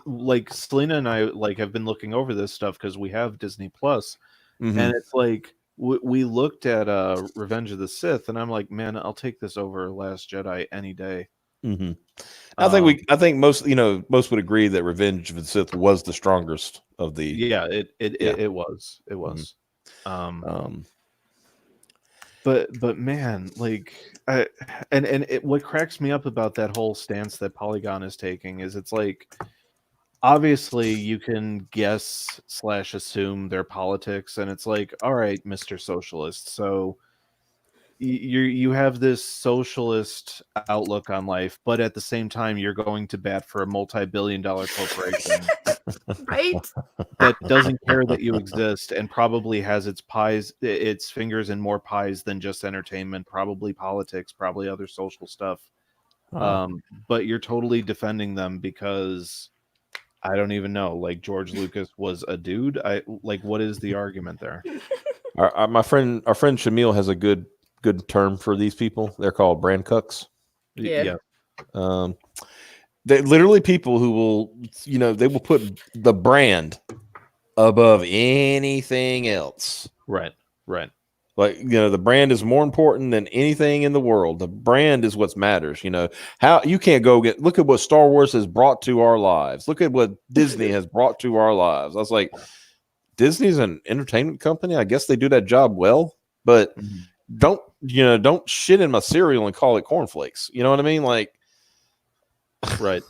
like Selena and I like have been looking over this stuff because we have Disney Plus, and it's like we looked at Revenge of the Sith, and I'm like, man, I'll take this over Last Jedi any day. I think most would agree that Revenge of the Sith was the strongest of the. Yeah, it was. But man, like what cracks me up about that whole stance that Polygon is taking is it's like, obviously you can guess / assume their politics, and it's like, all right, Mr. Socialist, so you have this socialist outlook on life, but at the same time you're going to bat for a multi-billion-dollar corporation Right? that doesn't care that you exist and probably has its fingers in more pies than just entertainment, probably politics, probably other social stuff. But you're totally defending them because I don't even know, like George Lucas was a dude. What is the argument there? Our friend Shamil has a good term for these people. They're called brand cucks. Yeah. They're literally people who will, they will put the brand above anything else. Right. Like, the brand is more important than anything in the world. The brand is what matters. How you can't look at what Star Wars has brought to our lives. Look at what Disney has brought to our lives. I was like, Disney's an entertainment company. I guess they do that job well, but don't shit in my cereal and call it cornflakes. You know what I mean? Like, right.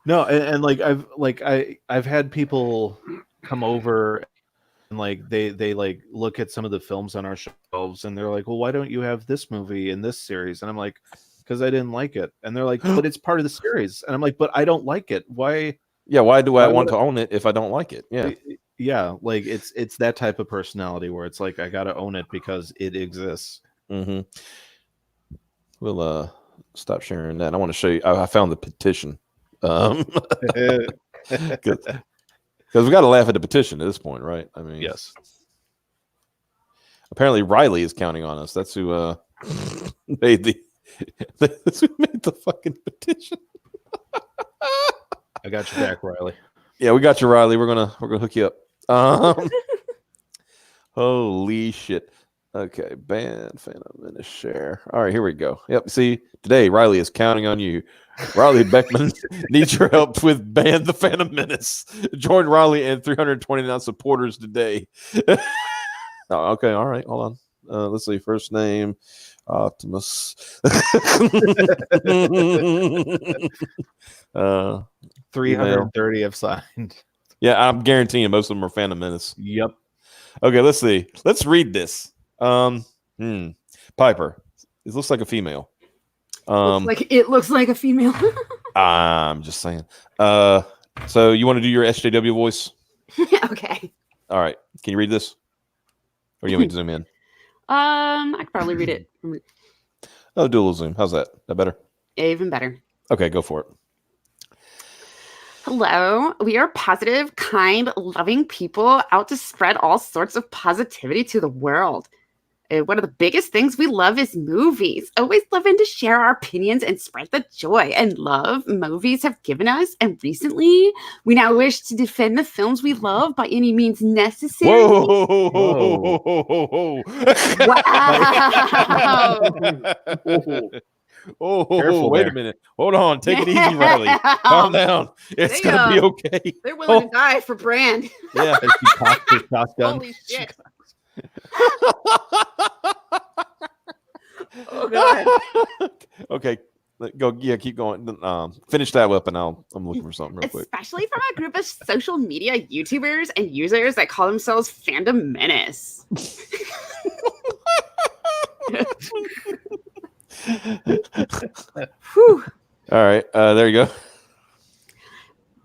No, and I've had people come over and like they like look at some of the films on our shelves and they're like, well, why don't you have this movie in this series? And I'm like, because I didn't like it. And they're like, but it's part of the series. And I'm like, but I don't like it. Why? Yeah, why do I want to own it if I don't like it? Yeah. Yeah, like it's that type of personality where it's like, I gotta own it because it exists. We'll stop sharing that. I want to show you. I found the petition. Because we got to laugh at the petition at this point, right? I mean, yes. Apparently, Riley is counting on us. That's who made the fucking petition. I got your back, Riley. Yeah, we got you, Riley. We're gonna hook you up. Holy shit. Okay, ban Phantom Menace share. All right, here we go. Yep. See, today Riley is counting on you. Riley Beckman needs your help with ban the Phantom Menace. Join Riley and 329 supporters today. Oh, okay, all right, hold on. Let's see, first name Optimus. 330 have signed. Yeah, I'm guaranteeing most of them are Phantom Menace. Yep. Okay, let's see. Let's read this. Piper. It looks like a female. It looks like a female. I'm just saying. So you want to do your SJW voice? Yeah, okay. All right. Can you read this? Or you want me to zoom in? I could probably read it. Oh, dual zoom. How's that? That better? Even better. Okay, go for it. Hello. We are positive, kind, loving people out to spread all sorts of positivity to the world. One of the biggest things we love is movies. Always loving to share our opinions and spread the joy and love movies have given us. And recently, we now wish to defend the films we love by any means necessary. Whoa! Wow! Oh, Careful wait there. a minute. Hold on. Take it easy, Riley. Calm down. It's They, going to be okay. They're willing to die for brand. Yeah. As she cocks her shotgun. Holy shit. Oh, God. Okay. Go. Yeah, keep going. Finish that up, and I'm looking for something real quick. Especially from a group of social media YouTubers and users that call themselves Fandom Menace. Whew. All right. There you go.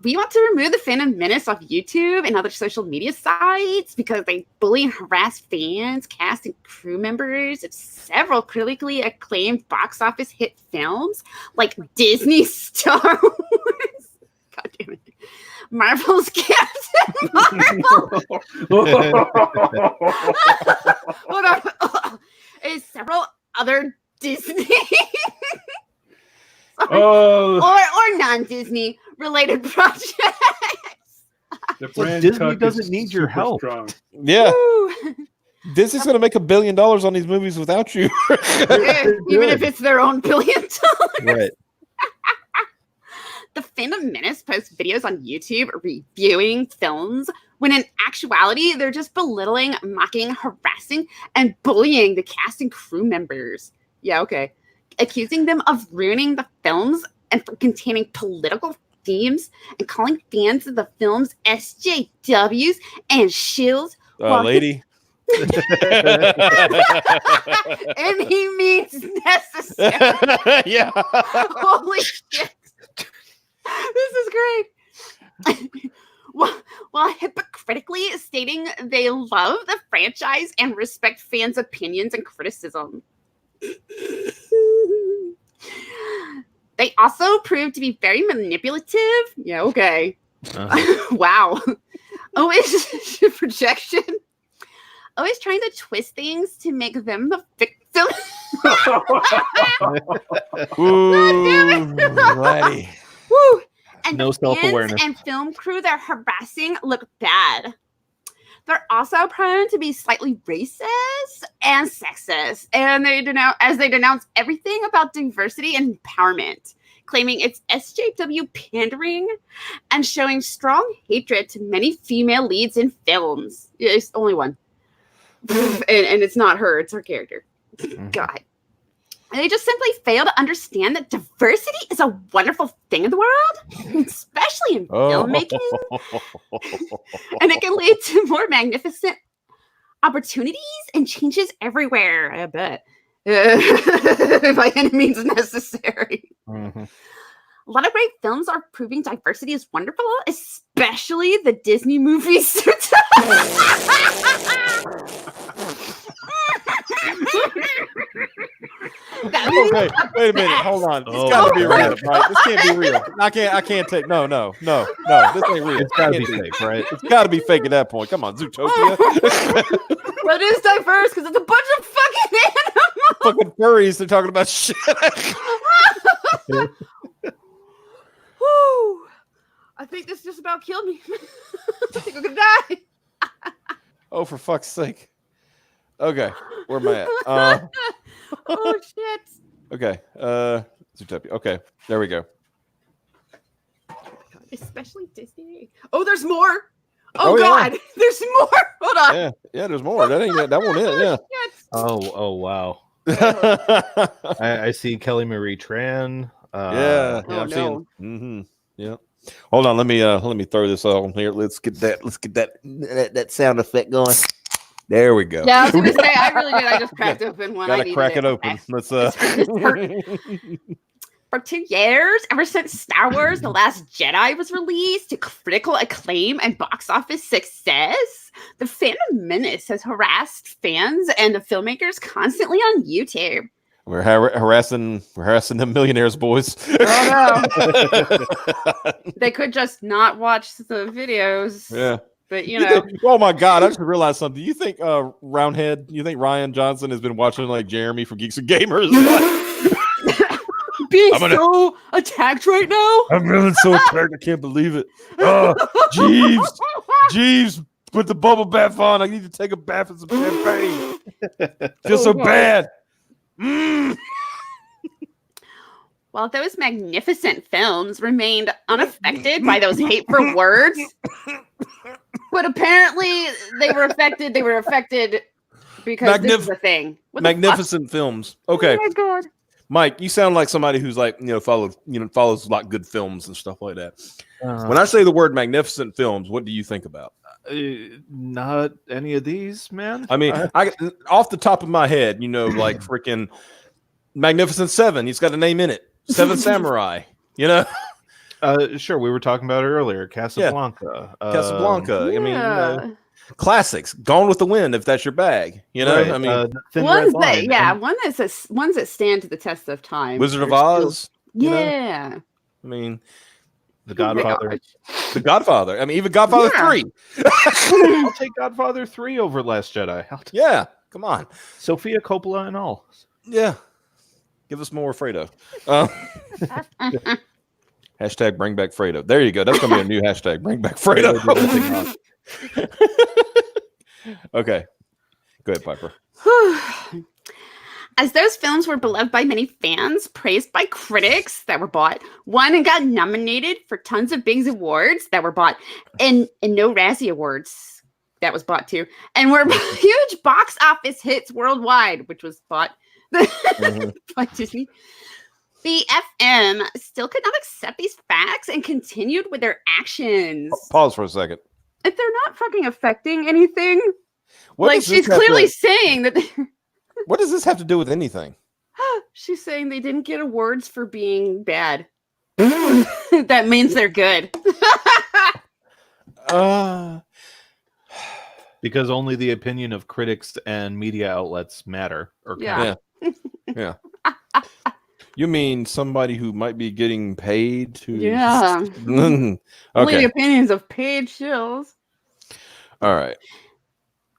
We want to remove the Phantom Menace off YouTube and other social media sites because they bully and harass fans, cast, and crew members of several critically acclaimed box office hit films like Disney Star Wars. God damn it. Marvel's Captain Marvel. Hold on. And several other Disney or non-Disney related projects. The Like brand Disney tuck doesn't is need your super help. strong. Yeah. Woo. Disney's going to make $1 billion on these movies without you. Even if it's their own $1 billion. Right. The Phantom Menace posts videos on YouTube reviewing films when in actuality they're just belittling, mocking, harassing, and bullying the cast and crew members. Yeah, okay. Accusing them of ruining the films and for containing political themes and calling fans of the films SJWs and shills. Lady. Any means necessary. Yeah. Holy shit. This is great. While hypocritically stating they love the franchise and respect fans' opinions and criticism. They also prove to be very manipulative. Yeah, okay. Wow. Always projection. Always trying to twist things to make them the victim. Ooh, righty. Woo! And No the fans self-awareness. and film crew they're harassing look bad. They're also prone to be slightly racist and sexist, and they denounce everything about diversity and empowerment, claiming it's SJW pandering and showing strong hatred to many female leads in films. Yeah, it's only one, and it's not her; it's her character. God. And they just simply fail to understand that diversity is a wonderful thing in the world, especially in filmmaking. And it can lead to more magnificent opportunities and changes everywhere, I bet. By any means necessary. Mm-hmm. A lot of great films are proving diversity is wonderful, especially the Disney movies. Okay, wait a minute. Hold on. This Oh, got to be real, right. right? This can't be real. I can't take. No. This ain't real. It's got to be Can't fake, right? It's got to be fake at that point. Come on, Zootopia. But it is diverse because it's a bunch of fucking animals. Fucking furries. They're talking about shit. Whew. I think this just about killed me. I think I'm gonna die. Oh, for fuck's sake. Okay, where am I at? Oh shit. Okay, Zootopia. Okay, there we go. Especially Disney. Oh, there's more. Oh, Oh, yeah. God, there's more. Hold on. Yeah, there's more. That ain't it. That won't it. Yeah. Shit. Oh, wow. I see Kelly Marie Tran. Yeah, Oh, I'm no. seeing. Mm-hmm. Yeah. Hold on. Let me throw this on here. Let's get that sound effect going. There we go. Yeah, I was gonna say I really did. I just cracked open one. I Gotta needed crack it open. Okay. Let's This hurt. For 2 years, ever since Star Wars The Last Jedi was released to critical acclaim and box office success, the Phantom Menace has harassed fans and the filmmakers constantly on YouTube. We're harassing the millionaires, boys. Oh no. They could just not watch the videos. Yeah. But you know. Oh my God! I just realized something. You think Roundhead? You think Ryan Johnson has been watching like Jeremy from Geeks and Gamers? Being so attacked right now. I'm really so attacked. I can't believe it. Jeeves, put the bubble bath on. I need to take a bath in some champagne. Feel so bad. While those magnificent films remained unaffected by those hateful words, but apparently they were affected. They were affected because this is the thing. What the Magnificent films. Okay, fuck? Oh my God. Mike, you sound like somebody who's like follows a lot of good films and stuff like that. When I say the word magnificent films, what do you think about? Not any of these, man. I mean, I off the top of my head, like freaking Magnificent Seven. He's got a name in it. Seven Samurai. Sure. We were talking about it earlier. Casablanca. Casablanca. Yeah. I mean, classics. Gone with the Wind. If that's your bag, Right. I mean, Thin Ones Red that, Line. yeah, And ones that stand to the test of time. Wizard of They're still- Oz. you know? Yeah. I mean, The Oh my Godfather. gosh. The Godfather. I mean, even Godfather Yeah. 3. I'll take Godfather 3 over Last Jedi. Yeah, come on. Sophia Coppola and all. Yeah. Give us more Fredo. Hashtag bring back Fredo. There you go. That's going to be a new hashtag. Bring back Fredo. Okay. Go ahead, Piper. As those films were beloved by many fans, praised by critics that were bought, won and got nominated for tons of Biggs Awards that were bought, and no Razzie Awards that was bought too, and were huge box office hits worldwide, which was bought by Disney. The FM still could not accept these facts and continued with their actions. Pause for a second. If they're not fucking affecting anything, What like does this she's have clearly to- saying that. What does this have to do with anything? She's saying they didn't get awards for being bad. That means they're good. Because only the opinion of critics and media outlets matter. Or Yeah. Yeah. You mean somebody who might be getting paid to? Yeah. Only the Okay. opinions of paid shills. All right.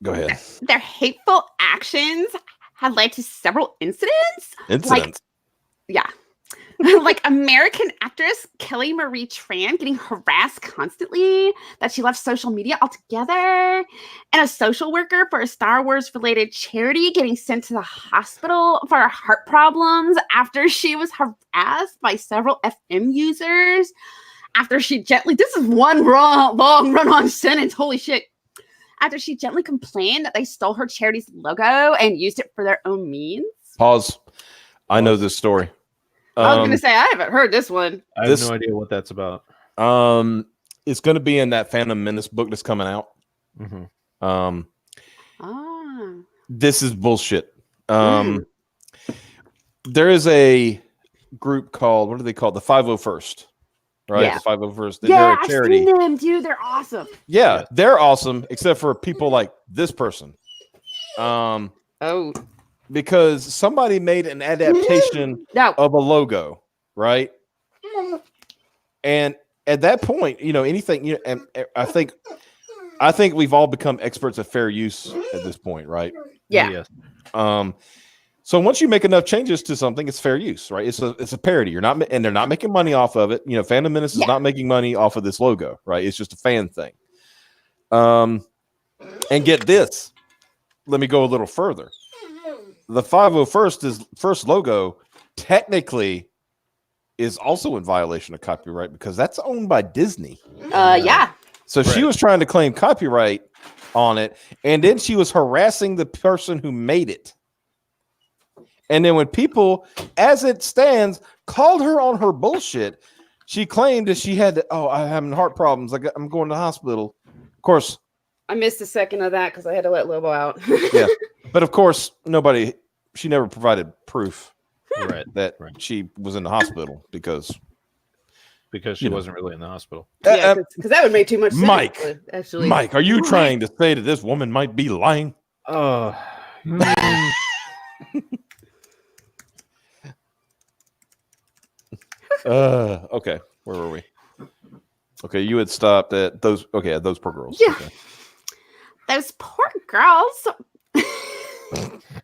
Go ahead. Their hateful actions have led to several incidents. Incidents. Yeah. Like American actress Kelly Marie Tran getting harassed constantly, that she left social media altogether, and a social worker for a Star Wars related charity getting sent to the hospital for her heart problems after she was harassed by several FM users. After she gently, this is one long run on sentence, holy shit. After she gently complained that they stole her charity's logo and used it for their own means. Pause. I know this story. I was gonna say I haven't heard this one. I have no idea what that's about. It's going to be in that Phantom Menace book that's coming out. Mm-hmm. This is bullshit. There is a group called, what are they called? The 501st. Right? Yeah. The 501st. Yeah, They're a I've charity. seen them, dude. They're awesome. Yeah, they're awesome, except for people like this person. Oh, Because somebody made an adaptation no. of a logo, right? And at that point, anything, and I think we've all become experts at fair use at this point, right? Yeah. Yes. So once you make enough changes to something, it's fair use, right? It's a parody. You're not, and they're not making money off of it. You know, Phantom Menace is not making money off of this logo, right? It's just a fan thing. And get this. Let me go a little further. The 501st first logo technically is also in violation of copyright because that's owned by Disney. Yeah. So she was trying to claim copyright on it, and then she was harassing the person who made it. And then when people, as it stands, called her on her bullshit, she claimed that she had, I'm having heart problems. I'm going to the hospital. Of course. I missed a second of that because I had to let Lobo out. Yeah. But of course, she never provided proof that she was in the hospital because she wasn't really in the hospital. Yeah, because that would make too much sense. Mike, actually. Mike, are you trying to say that this woman might be lying? Okay, where were we? Okay, you had stopped at those. Okay, at those poor girls. Yeah, okay. Those poor girls.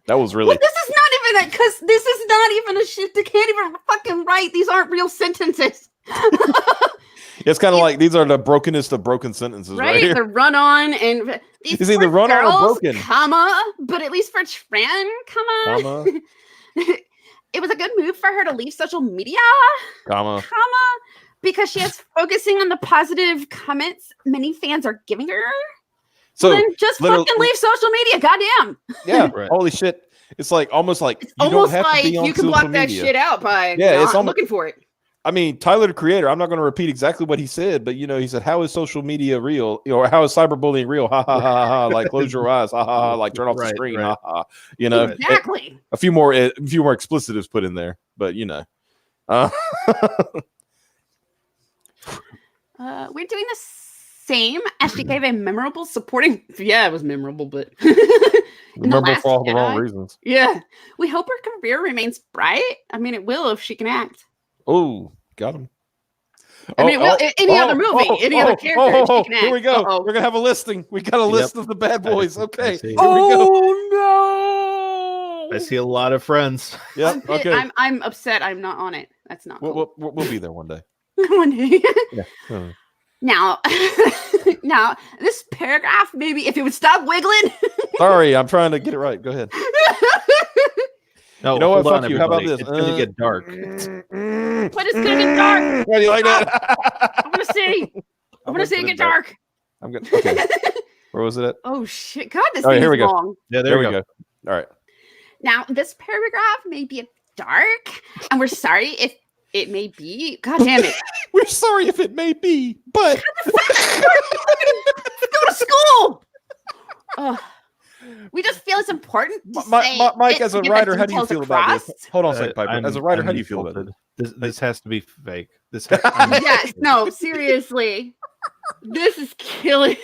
That was really. Well, this is not even because this is not even a shit. They can't even fucking write. These aren't real sentences. It's kind of like these are the brokenest of broken sentences, right here. The run on and these is either run on or broken, comma. But at least for Tran, comma. It was a good move for her to leave social media, comma, because she is focusing on the positive comments many fans are giving her. So then just fucking leave social media, goddamn. Yeah, holy shit! It's like almost like it's almost like you can block that shit out by it's looking for it. I mean, Tyler, the creator, I'm not going to repeat exactly what he said, but he said, "How is social media real? Or how is cyberbullying real? Ha ha ha ha! Like close your eyes, ha ha ha! Like turn off the screen, ha ha!" Exactly. A few more explicitives put in there, but we're doing the same as she gave a memorable supporting. Yeah, it was memorable, but remember for all the wrong reasons. Yeah, we hope her career remains bright. I mean, it will if she can act. Oh, got him. I mean, any other movie, any other character. Here we go. We're gonna have a listing. We got a list of the bad boys. Okay. Here we go. No! I see a lot of friends. Yeah. Okay. I'm upset. I'm not on it. That's not. We'll be there one day. One day. Yeah. Now, this paragraph, maybe if it would stop wiggling. Sorry, I'm trying to get it right. Go ahead. No, you know what? Fuck you. How about this? It's gonna get dark. But it's gonna get dark. How do you like that? I want to see. I want to see it get dark. I'm good. Okay. Where was it at? Oh shit! God, this thing is long. Yeah, there we go. All right. Now, this paragraph may be dark, and we're sorry if it may be. God damn it! We're sorry if it may be, but go to school. We just feel it's important to say Mike, as a writer, how do you feel about this? Hold on a second, Piper. As a writer, how do you feel about it? This has to be fake. Yes, no, seriously. This is killing.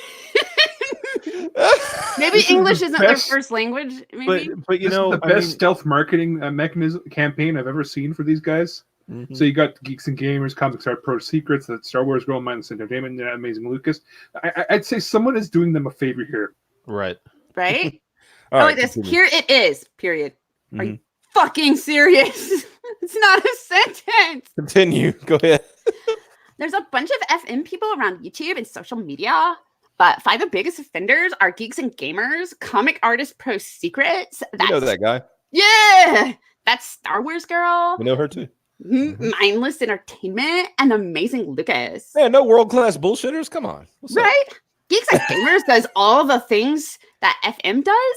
Maybe English isn't their first language. Maybe. But this is the best stealth marketing mechanism campaign I've ever seen for these guys. Mm-hmm. So you got Geeks and Gamers, Comics Art Pro Secrets, the Star Wars Girl, Mindless Entertainment, and Amazing Lucas. I'd say someone is doing them a favor here. Right. Right? Like this. Here it is. Period. Mm-hmm. Are you fucking serious? It's not a sentence. Continue. Go ahead. There's a bunch of FM people around YouTube and social media, but 5 of the biggest offenders are Geeks and Gamers, Comic Artist Pro Secrets. You know that guy. Yeah. That's Star Wars Girl. We know her too. Mindless Entertainment and Amazing Lucas. Man, no world-class bullshitters. Come on. Right? Geeks and Gamers does all the things that FM does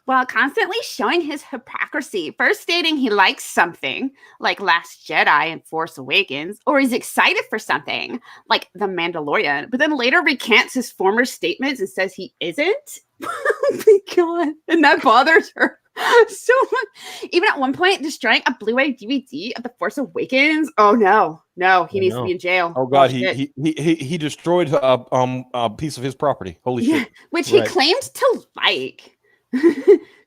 while constantly showing his hypocrisy. First stating he likes something like Last Jedi and Force Awakens, or he's excited for something like The Mandalorian, but then later recants his former statements and says he isn't. Oh my God. And that bothers her so much. Even at one point, destroying a Blu-ray DVD of The Force Awakens. Oh no, he needs to be in jail. Oh God, he destroyed a piece of his property. Holy shit! Which he claimed to like.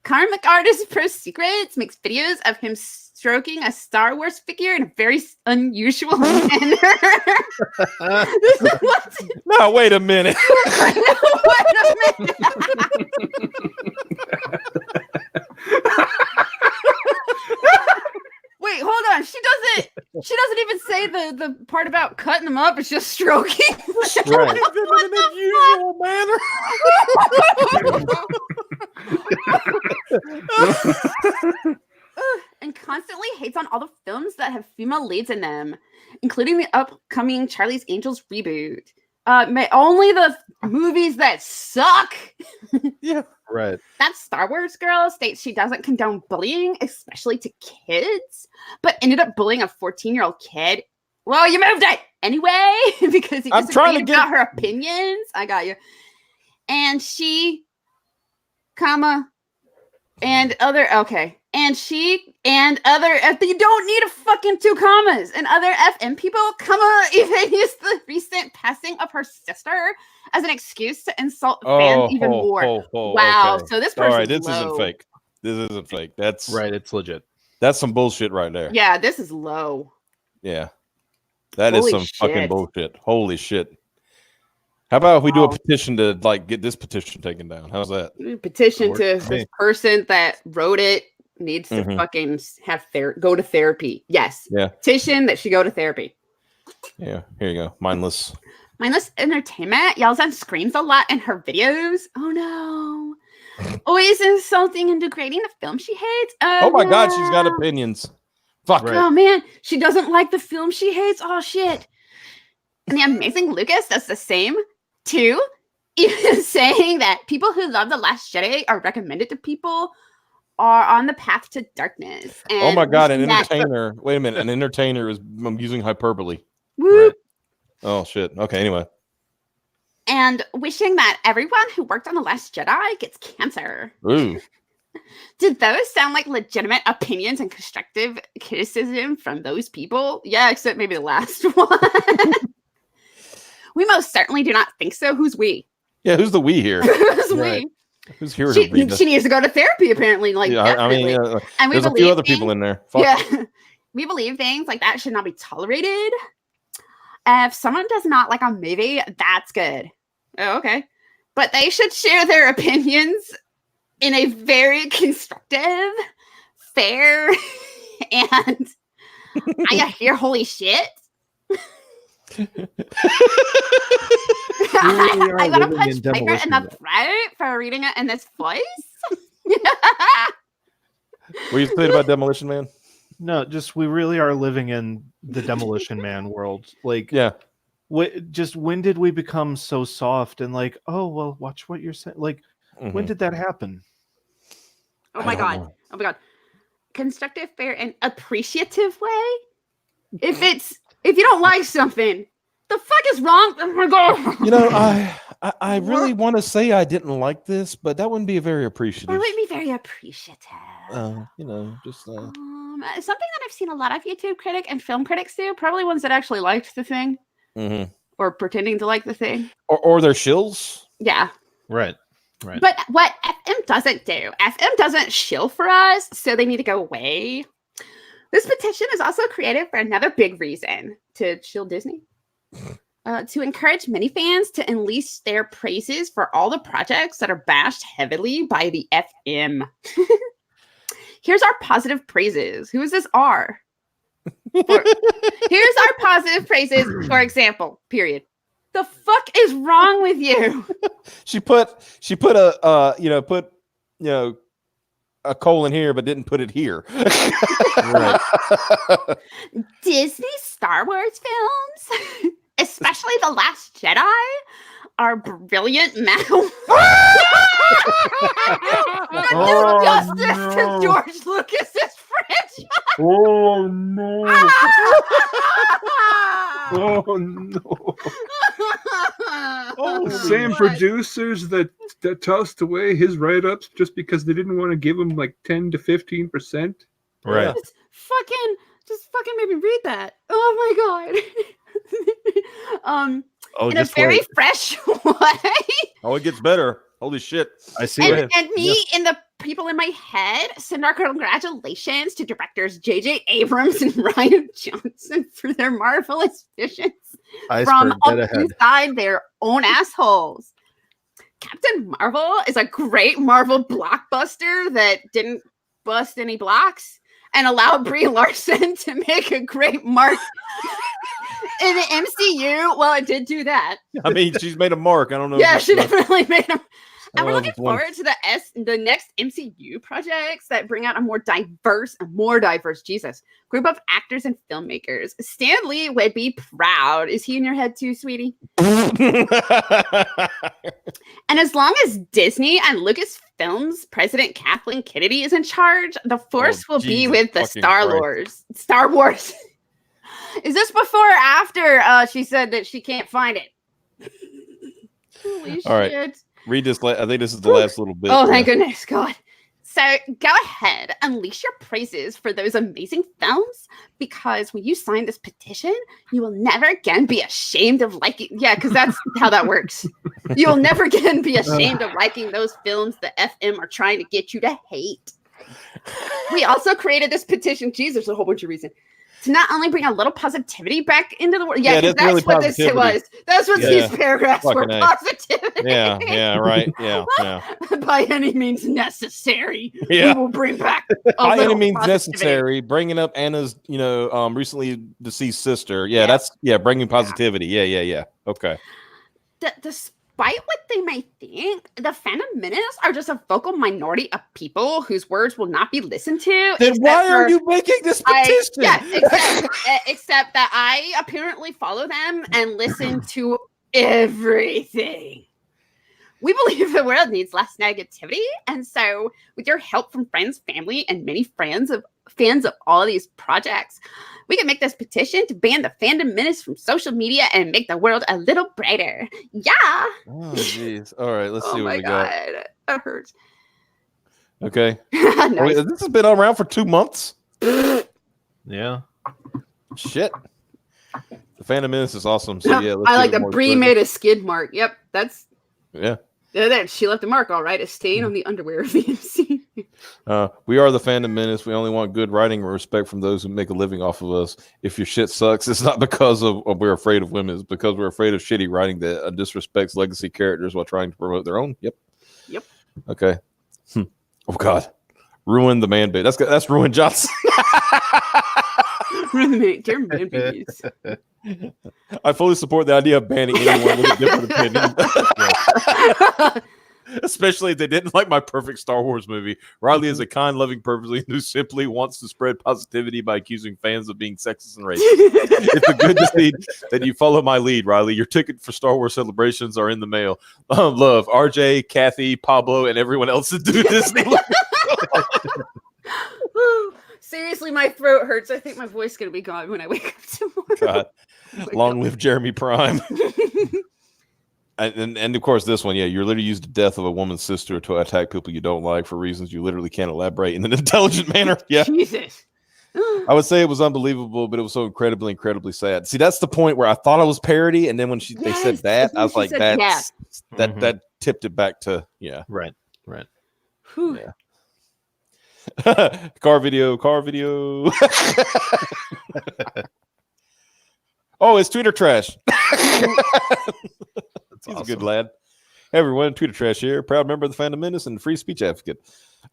Comic Artist Pro Secrets makes videos of him stroking a Star Wars figure in a very unusual manner. No, wait a minute. on. She doesn't even say the part about cutting them up. It's just stroking. Right. In an unusual manner. And constantly hates on all the films that have female leads in them, including the upcoming Charlie's Angels reboot. Only the movies that suck. Yeah. Right. That Star Wars girl states she doesn't condone bullying, especially to kids, but ended up bullying a 14-year-old kid. Well, you moved it anyway because you I'm trying to disagreed about her opinions. I got you. And she, and other, okay. And she and other, you don't need a fucking 2 commas. And other FM people, even use the recent passing of her sister as an excuse to insult fans even more. Wow. Okay. So this person, all right, this isn't fake. This isn't fake. That's Right. It's legit. That's some bullshit right there. Yeah, this is low. Yeah. That is Holy some fucking shit. bullshit. Holy shit. How about if we do a Wow. petition to get this petition taken down? How's that? Petition Works to for this me. person that wrote it needs to Mhm. fucking go to therapy. Yes. Yeah. Petition that she go to therapy. Yeah. Here you go. Mindless. Mindless Entertainment yells and screams a lot in her videos. Oh no. Always insulting and degrading the film she hates. Oh my God, she's got no. opinions. Fuck. Right. Oh man, she doesn't like the film she hates. Oh shit. And the amazing Lucas does the same too. Even saying that people who love The Last Jedi are recommended to people are on the path to darkness. Oh And my God, an wishing that- entertainer. Wait a minute. An entertainer is I'm using hyperbole. Whoop. Oh shit. Okay, anyway. And wishing that everyone who worked on The Last Jedi gets cancer. Ooh. Did those sound like legitimate opinions and constructive criticism from those people? Yeah, except maybe the last one. We most certainly do not think so. Who's we? Yeah, who's the we here? Who's Right. we? Who's here to read this? She needs to go to therapy, apparently. Like, Yeah, I mean, definitely. And we there's a believe few other people in there. Fuck. Yeah, we believe things like that should not be tolerated. If someone does not like a movie, that's good. Oh, okay, but they should share their opinions in a very constructive, fair, and I hear holy shit. I gotta living punch in Piper in demolition the land. throat for reading it in this voice. What you saying about Demolition Man? No, just we really are living in the Demolition Man world. Like, Yeah. just when did we become so soft and like, oh well, watch what you're saying? Like, when Mhm. did that happen? Oh I my don't god. know. Oh my god. Constructive, fair, and appreciative way. If you don't like something, the fuck is wrong? Oh my god. You know, I really want to say I didn't like this, but that wouldn't be very I appreciative. would be very appreciative. You know, just Something that I've seen a lot of YouTube critic and film critics do, probably ones that actually liked the thing mhm. or pretending to like the thing. Or they're shills. Yeah. Right. Right. But what FM doesn't do, FM doesn't shill for us, so they need to go away. This petition is also created for another big reason to shill Disney. To encourage many fans to unleash their praises for all the projects that are bashed heavily by the FM. Here's our positive praises. Who is this R? Here's our positive praises, for example, period. The fuck is wrong with you? She put a a colon here, but didn't put it here. Right. Disney Star Wars films, especially The Last Jedi, are brilliant metal. Oh, Justice to no. George Lucas's franchise. Oh no! Oh no! Oh, The same God. producers that tossed away his write-ups just because they didn't want to give him like 10 to 15%. Right. Just fucking made me read that. Oh my god. Oh, In a just very wait. fresh way. Oh, it gets better. Holy shit. I see it. And me and the people in my head send our congratulations to directors J.J. Abrams and Ryan Johnson for their marvelous visions from Iceberg, dead ahead. inside their own assholes. Captain Marvel is a great Marvel blockbuster that didn't bust any blocks. and allow Brie Larson to make a great mark in the MCU. Well, it did do that. I mean, she's made a mark. I don't know. Yeah, she definitely made him. And we're Oh, looking it's one- forward to the next MCU projects that bring out a more diverse group of actors and filmmakers. Stan Lee would be proud. Is he in your head too, sweetie? And as long as Disney and Lucasfilm's President Kathleen Kennedy is in charge, the Force will be Jesus with the fucking Christ. Star Wars. Is this before or after she said that she can't find it? Holy All right. shit. Read this. I think this is the last little bit. Oh, thank goodness, God. So go ahead, unleash your praises for those amazing films, because when you sign this petition, you will never again be ashamed of liking. Yeah, because that's how that works. You will never again be ashamed of liking those films the FM are trying to get you to hate. We also created this petition. Jesus, there's a whole bunch of reasons. To not only bring a little positivity back into the world. Yeah, Yeah, because that's really what this positivity. was. That's what Yeah. these paragraphs were. Fucking A. Positivity. Yeah, right. Yeah. By any means necessary. Yeah. We will bring back By any little means positivity. necessary, bringing up Anna's, recently deceased sister. Yeah, Yeah. that's bringing positivity. Yeah. Okay. Despite what they may think, the Phantom Menace are just a vocal minority of people whose words will not be listened to. Then except why are for- you making this petition? except that I apparently follow them and listen to everything. We believe the world needs less negativity, and so with your help from friends, family, and many fans of all of these projects, we can make this petition to ban the Phantom Menace from social media and make the world a little brighter. Yeah. Oh, jeez. All right, let's see Oh what my we got. God. That hurts. Okay. Nice. Wait, this has been around for 2 months. Yeah. Shit. The Phantom Menace is awesome. So yeah, let's I like give it the more Brie credit. made a skid mark. Yep, that's Yeah. there. She left a mark, all right, a stain on the underwear of the MC. We are the Phantom Menace. We only want good writing and respect from those who make a living off of us. If your shit sucks, it's not because of we're afraid of women. It's because we're afraid of shitty writing that disrespects legacy characters while trying to promote their own. Yep. Okay. Oh God. Ruin the man bait. That's Ruin Johnson. Dear man babies. I fully support the idea of banning anyone with a different opinion. Especially if they didn't like my perfect Star Wars movie. Riley is a kind, loving person who simply wants to spread positivity by accusing fans of being sexist and racist. It's a good deed that you follow my lead, Riley. Your ticket for Star Wars celebrations are in the mail. Love, RJ, Kathy, Pablo, and everyone else that do Disney. Seriously, my throat hurts. I think my voice is gonna be gone when I wake up tomorrow. God. Oh my Long God. live Jeremy Prime. And of course, this one, yeah, you're literally used the death of a woman's sister to attack people you don't like for reasons you literally can't elaborate in an intelligent manner. Yeah. Jesus. I would say it was unbelievable, but it was so incredibly sad. See, that's the point where I thought it was parody, and then when they said Yes, that, when I was she like, said that's Mhm. that tipped it back to Right. Whew. Yeah. car video. Oh, it's Twitter trash. He's a good lad. Hey everyone, Twitter Trash here, proud member of the Phantom Menace and free speech advocate.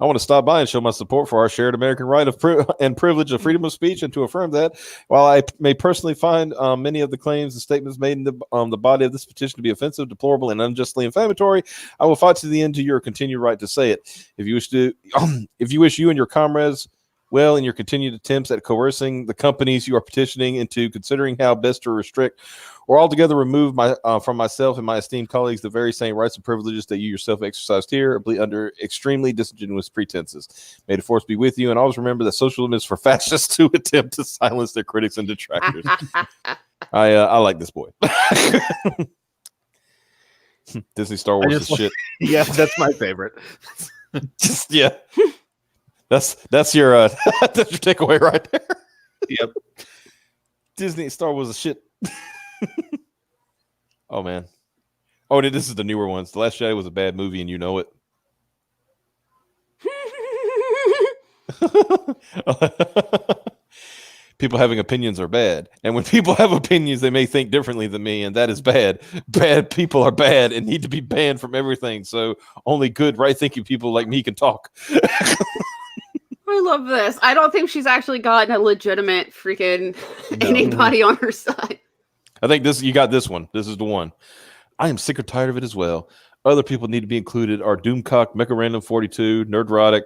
I want to stop by and show my support for our shared American right of and privilege of freedom of speech, and to affirm that while I may personally find many of the claims and statements made in the body of this petition to be offensive, deplorable, and unjustly inflammatory, I will fight to the end to your continued right to say it. If you wish you and your comrades well in your continued attempts at coercing the companies you are petitioning into considering how best to restrict or altogether remove from myself and my esteemed colleagues the very same rights and privileges that you yourself exercised here, under extremely disingenuous pretenses. May the force be with you, and always remember that socialism is for fascists who attempt to silence their critics and detractors. I like this boy. Disney Star Wars is shit. Yeah, that's my favorite. Just yeah. That's your that's your takeaway right there. Yep. Disney Star Wars is shit. Oh man. Oh, this is the newer ones. The Last Jedi was a bad movie, and you know it. People having opinions are bad, and when people have opinions, they may think differently than me, and that is bad. Bad people are bad and need to be banned from everything. So only good, right-thinking people like me can talk. I do love this. I don't think she's actually gotten a legitimate freaking anybody on her side. I think you got this one. This is the one. I am sick or tired of it as well. Other people need to be included are Doomcock, Mecha Random 42, Nerdrotic,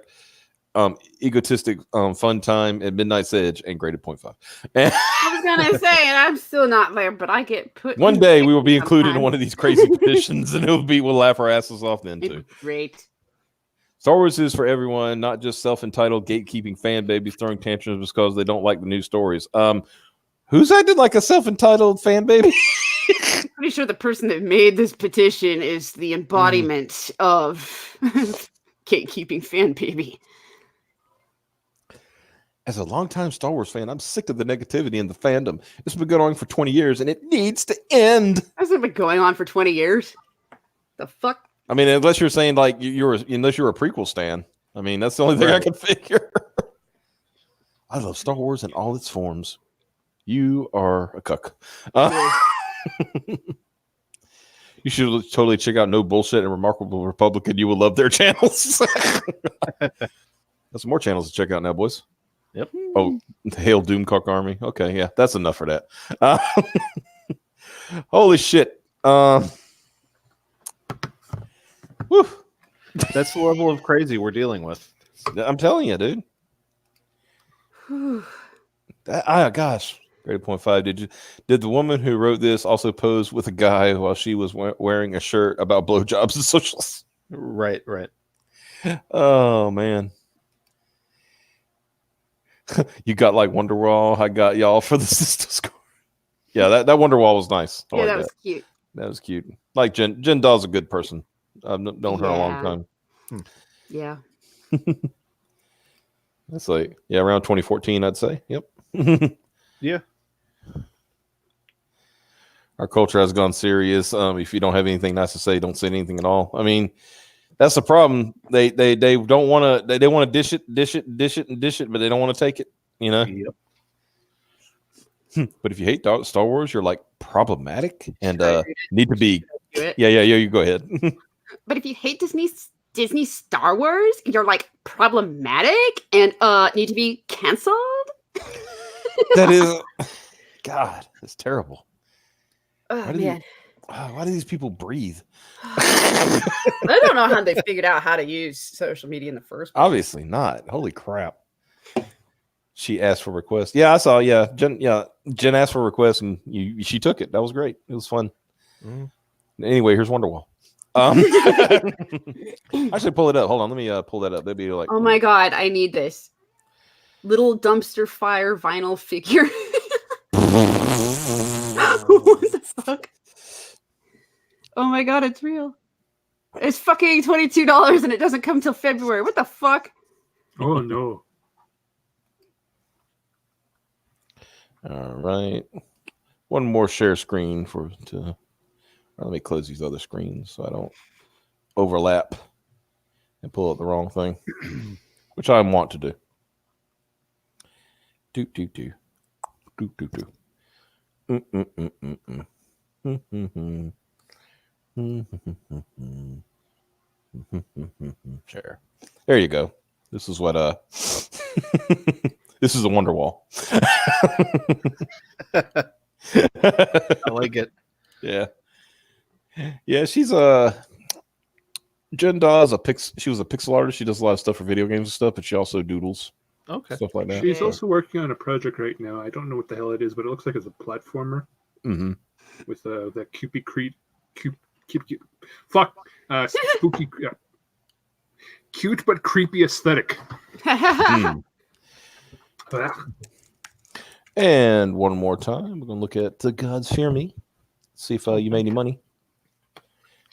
Egotistic, Fun Time, and Midnight's Edge, and graded 0.5. I was gonna say, and I'm still not there, but I get put. One day we will be included in one of these crazy petitions, and we'll laugh our asses off then too. Great. Star Wars is for everyone, not just self-entitled gatekeeping fan babies throwing tantrums because they don't like the new stories. Who's acted like a self-entitled fan baby? Pretty sure the person that made this petition is the embodiment of gatekeeping fan baby. As a longtime Star Wars fan, I'm sick of the negativity in the fandom. It's been going on for 20 years, and it needs to end. Has it been going on for 20 years? The fuck? I mean, unless you're saying like unless you're a prequel stan. I mean, that's the only thing I can figure. I love Star Wars in all its forms. You are a cuck. You should totally check out No Bullshit and Remarkable Republican. You will love their channels. That's more channels to check out now, boys. Yep. Oh, Hail Doomcock Army. Okay, yeah, that's enough for that. Holy shit. Whew. That's the level of crazy we're dealing with. I'm telling you, dude. Gosh. Grade 0.5. Did the woman who wrote this also pose with a guy while she was wearing a shirt about blowjobs and socials? Right. Oh man. You got like Wonderwall. I got y'all for the system score. Yeah, that Wonderwall was nice. Yeah, that was cute. That was cute. Like Jen Daw's a good person. I've known her a long time. Yeah. That's like around 2014, I'd say. Yep. Yeah. Our culture has gone serious. If you don't have anything nice to say, don't say anything at all. I mean, that's the problem. They don't want to. They want to dish it, but they don't want to take it. You know. Yep. But if you hate Star Wars, you're like problematic and need to be. Yeah. You go ahead. But if you hate Disney Star Wars, you're like problematic and need to be canceled. That is, God, it's terrible. Oh man. Why do these people breathe? I don't know how they figured out how to use social media in the first place. Obviously not. Holy crap. She asked for requests. Yeah, I saw. Yeah, Jen asked for requests, and she took it. That was great. It was fun. Anyway, here's Wonderwall. I should pull it up. Hold on, let me pull that up. That'd be like, oh my god, I need this little dumpster fire vinyl figure. What the fuck? Oh my god, it's real. It's fucking $22 and it doesn't come till February. What the fuck? Oh no. All right. One more share screen let me close these other screens so I don't overlap and pull up the wrong thing, which I want to do. Do. Share. There you go. This is what this is a Wonderwall. I like it. Yeah. Yeah, she's Jen Daw is she was a pixel artist. She does a lot of stuff for video games and stuff, but she also doodles. Okay. Stuff like that. She's also working on a project right now. I don't know what the hell it is, but it looks like it's a platformer with that spooky, cute but creepy aesthetic. And one more time, we're gonna look at The Gods Fear Me. See if you made any money.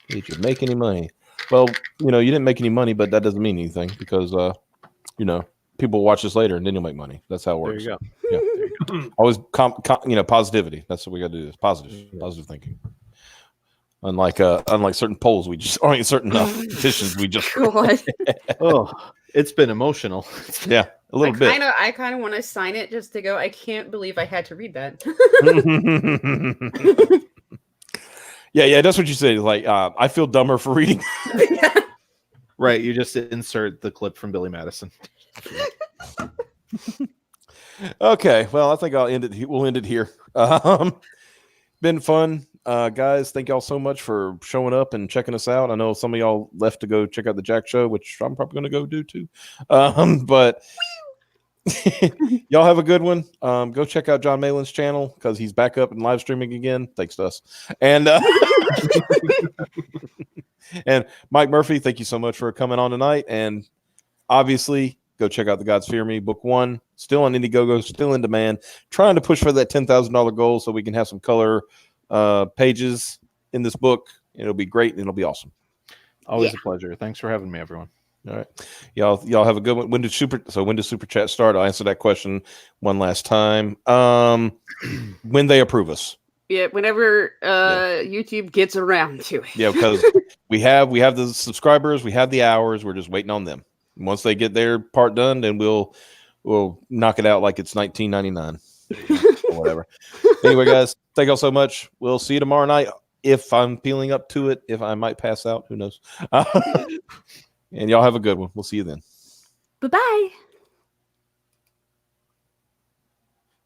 Did you make any money? Well, you didn't make any money, but that doesn't mean anything because people watch this later and then you'll make money. That's how it works. There you go. Yeah, there you go. Always positivity. That's what we got to do. Is positive thinking. Unlike certain polls, we just certain petitions, we just. Oh, it's been emotional. Yeah, a little bit. I kind of want to sign it just to go. I can't believe I had to read that. Yeah, that's what you say. Like, I feel dumber for reading. Right, you just insert the clip from Billy Madison. Okay, well, I think I'll end it. We'll end it here. Been fun, guys. Thank y'all so much for showing up and checking us out. I know some of y'all left to go check out the Jack Show, which I'm probably going to go do too. But y'all have a good one. Go check out John Malin's channel because he's back up and live streaming again. Thanks to us. And and Mike Murphy, thank you so much for coming on tonight. And obviously, go check out The Gods Fear Me, book 1. Still on Indiegogo, still in demand. Trying to push for that $10,000 goal so we can have some color pages in this book. It'll be great and it'll be awesome. Always a pleasure. Thanks for having me, everyone. All right, y'all have a good one. When does super chat start? I'll answer that question one last time. When they approve us. Yeah, whenever YouTube gets around to it. Yeah, because we have the subscribers, we have the hours. We're just waiting on them. Once they get their part done, then we'll knock it out like it's 1999 or whatever. Anyway, guys, thank y'all so much. We'll see you tomorrow night. If I'm peeling up to it, if I might pass out, who knows? And y'all have a good one. We'll see you then. Bye-bye.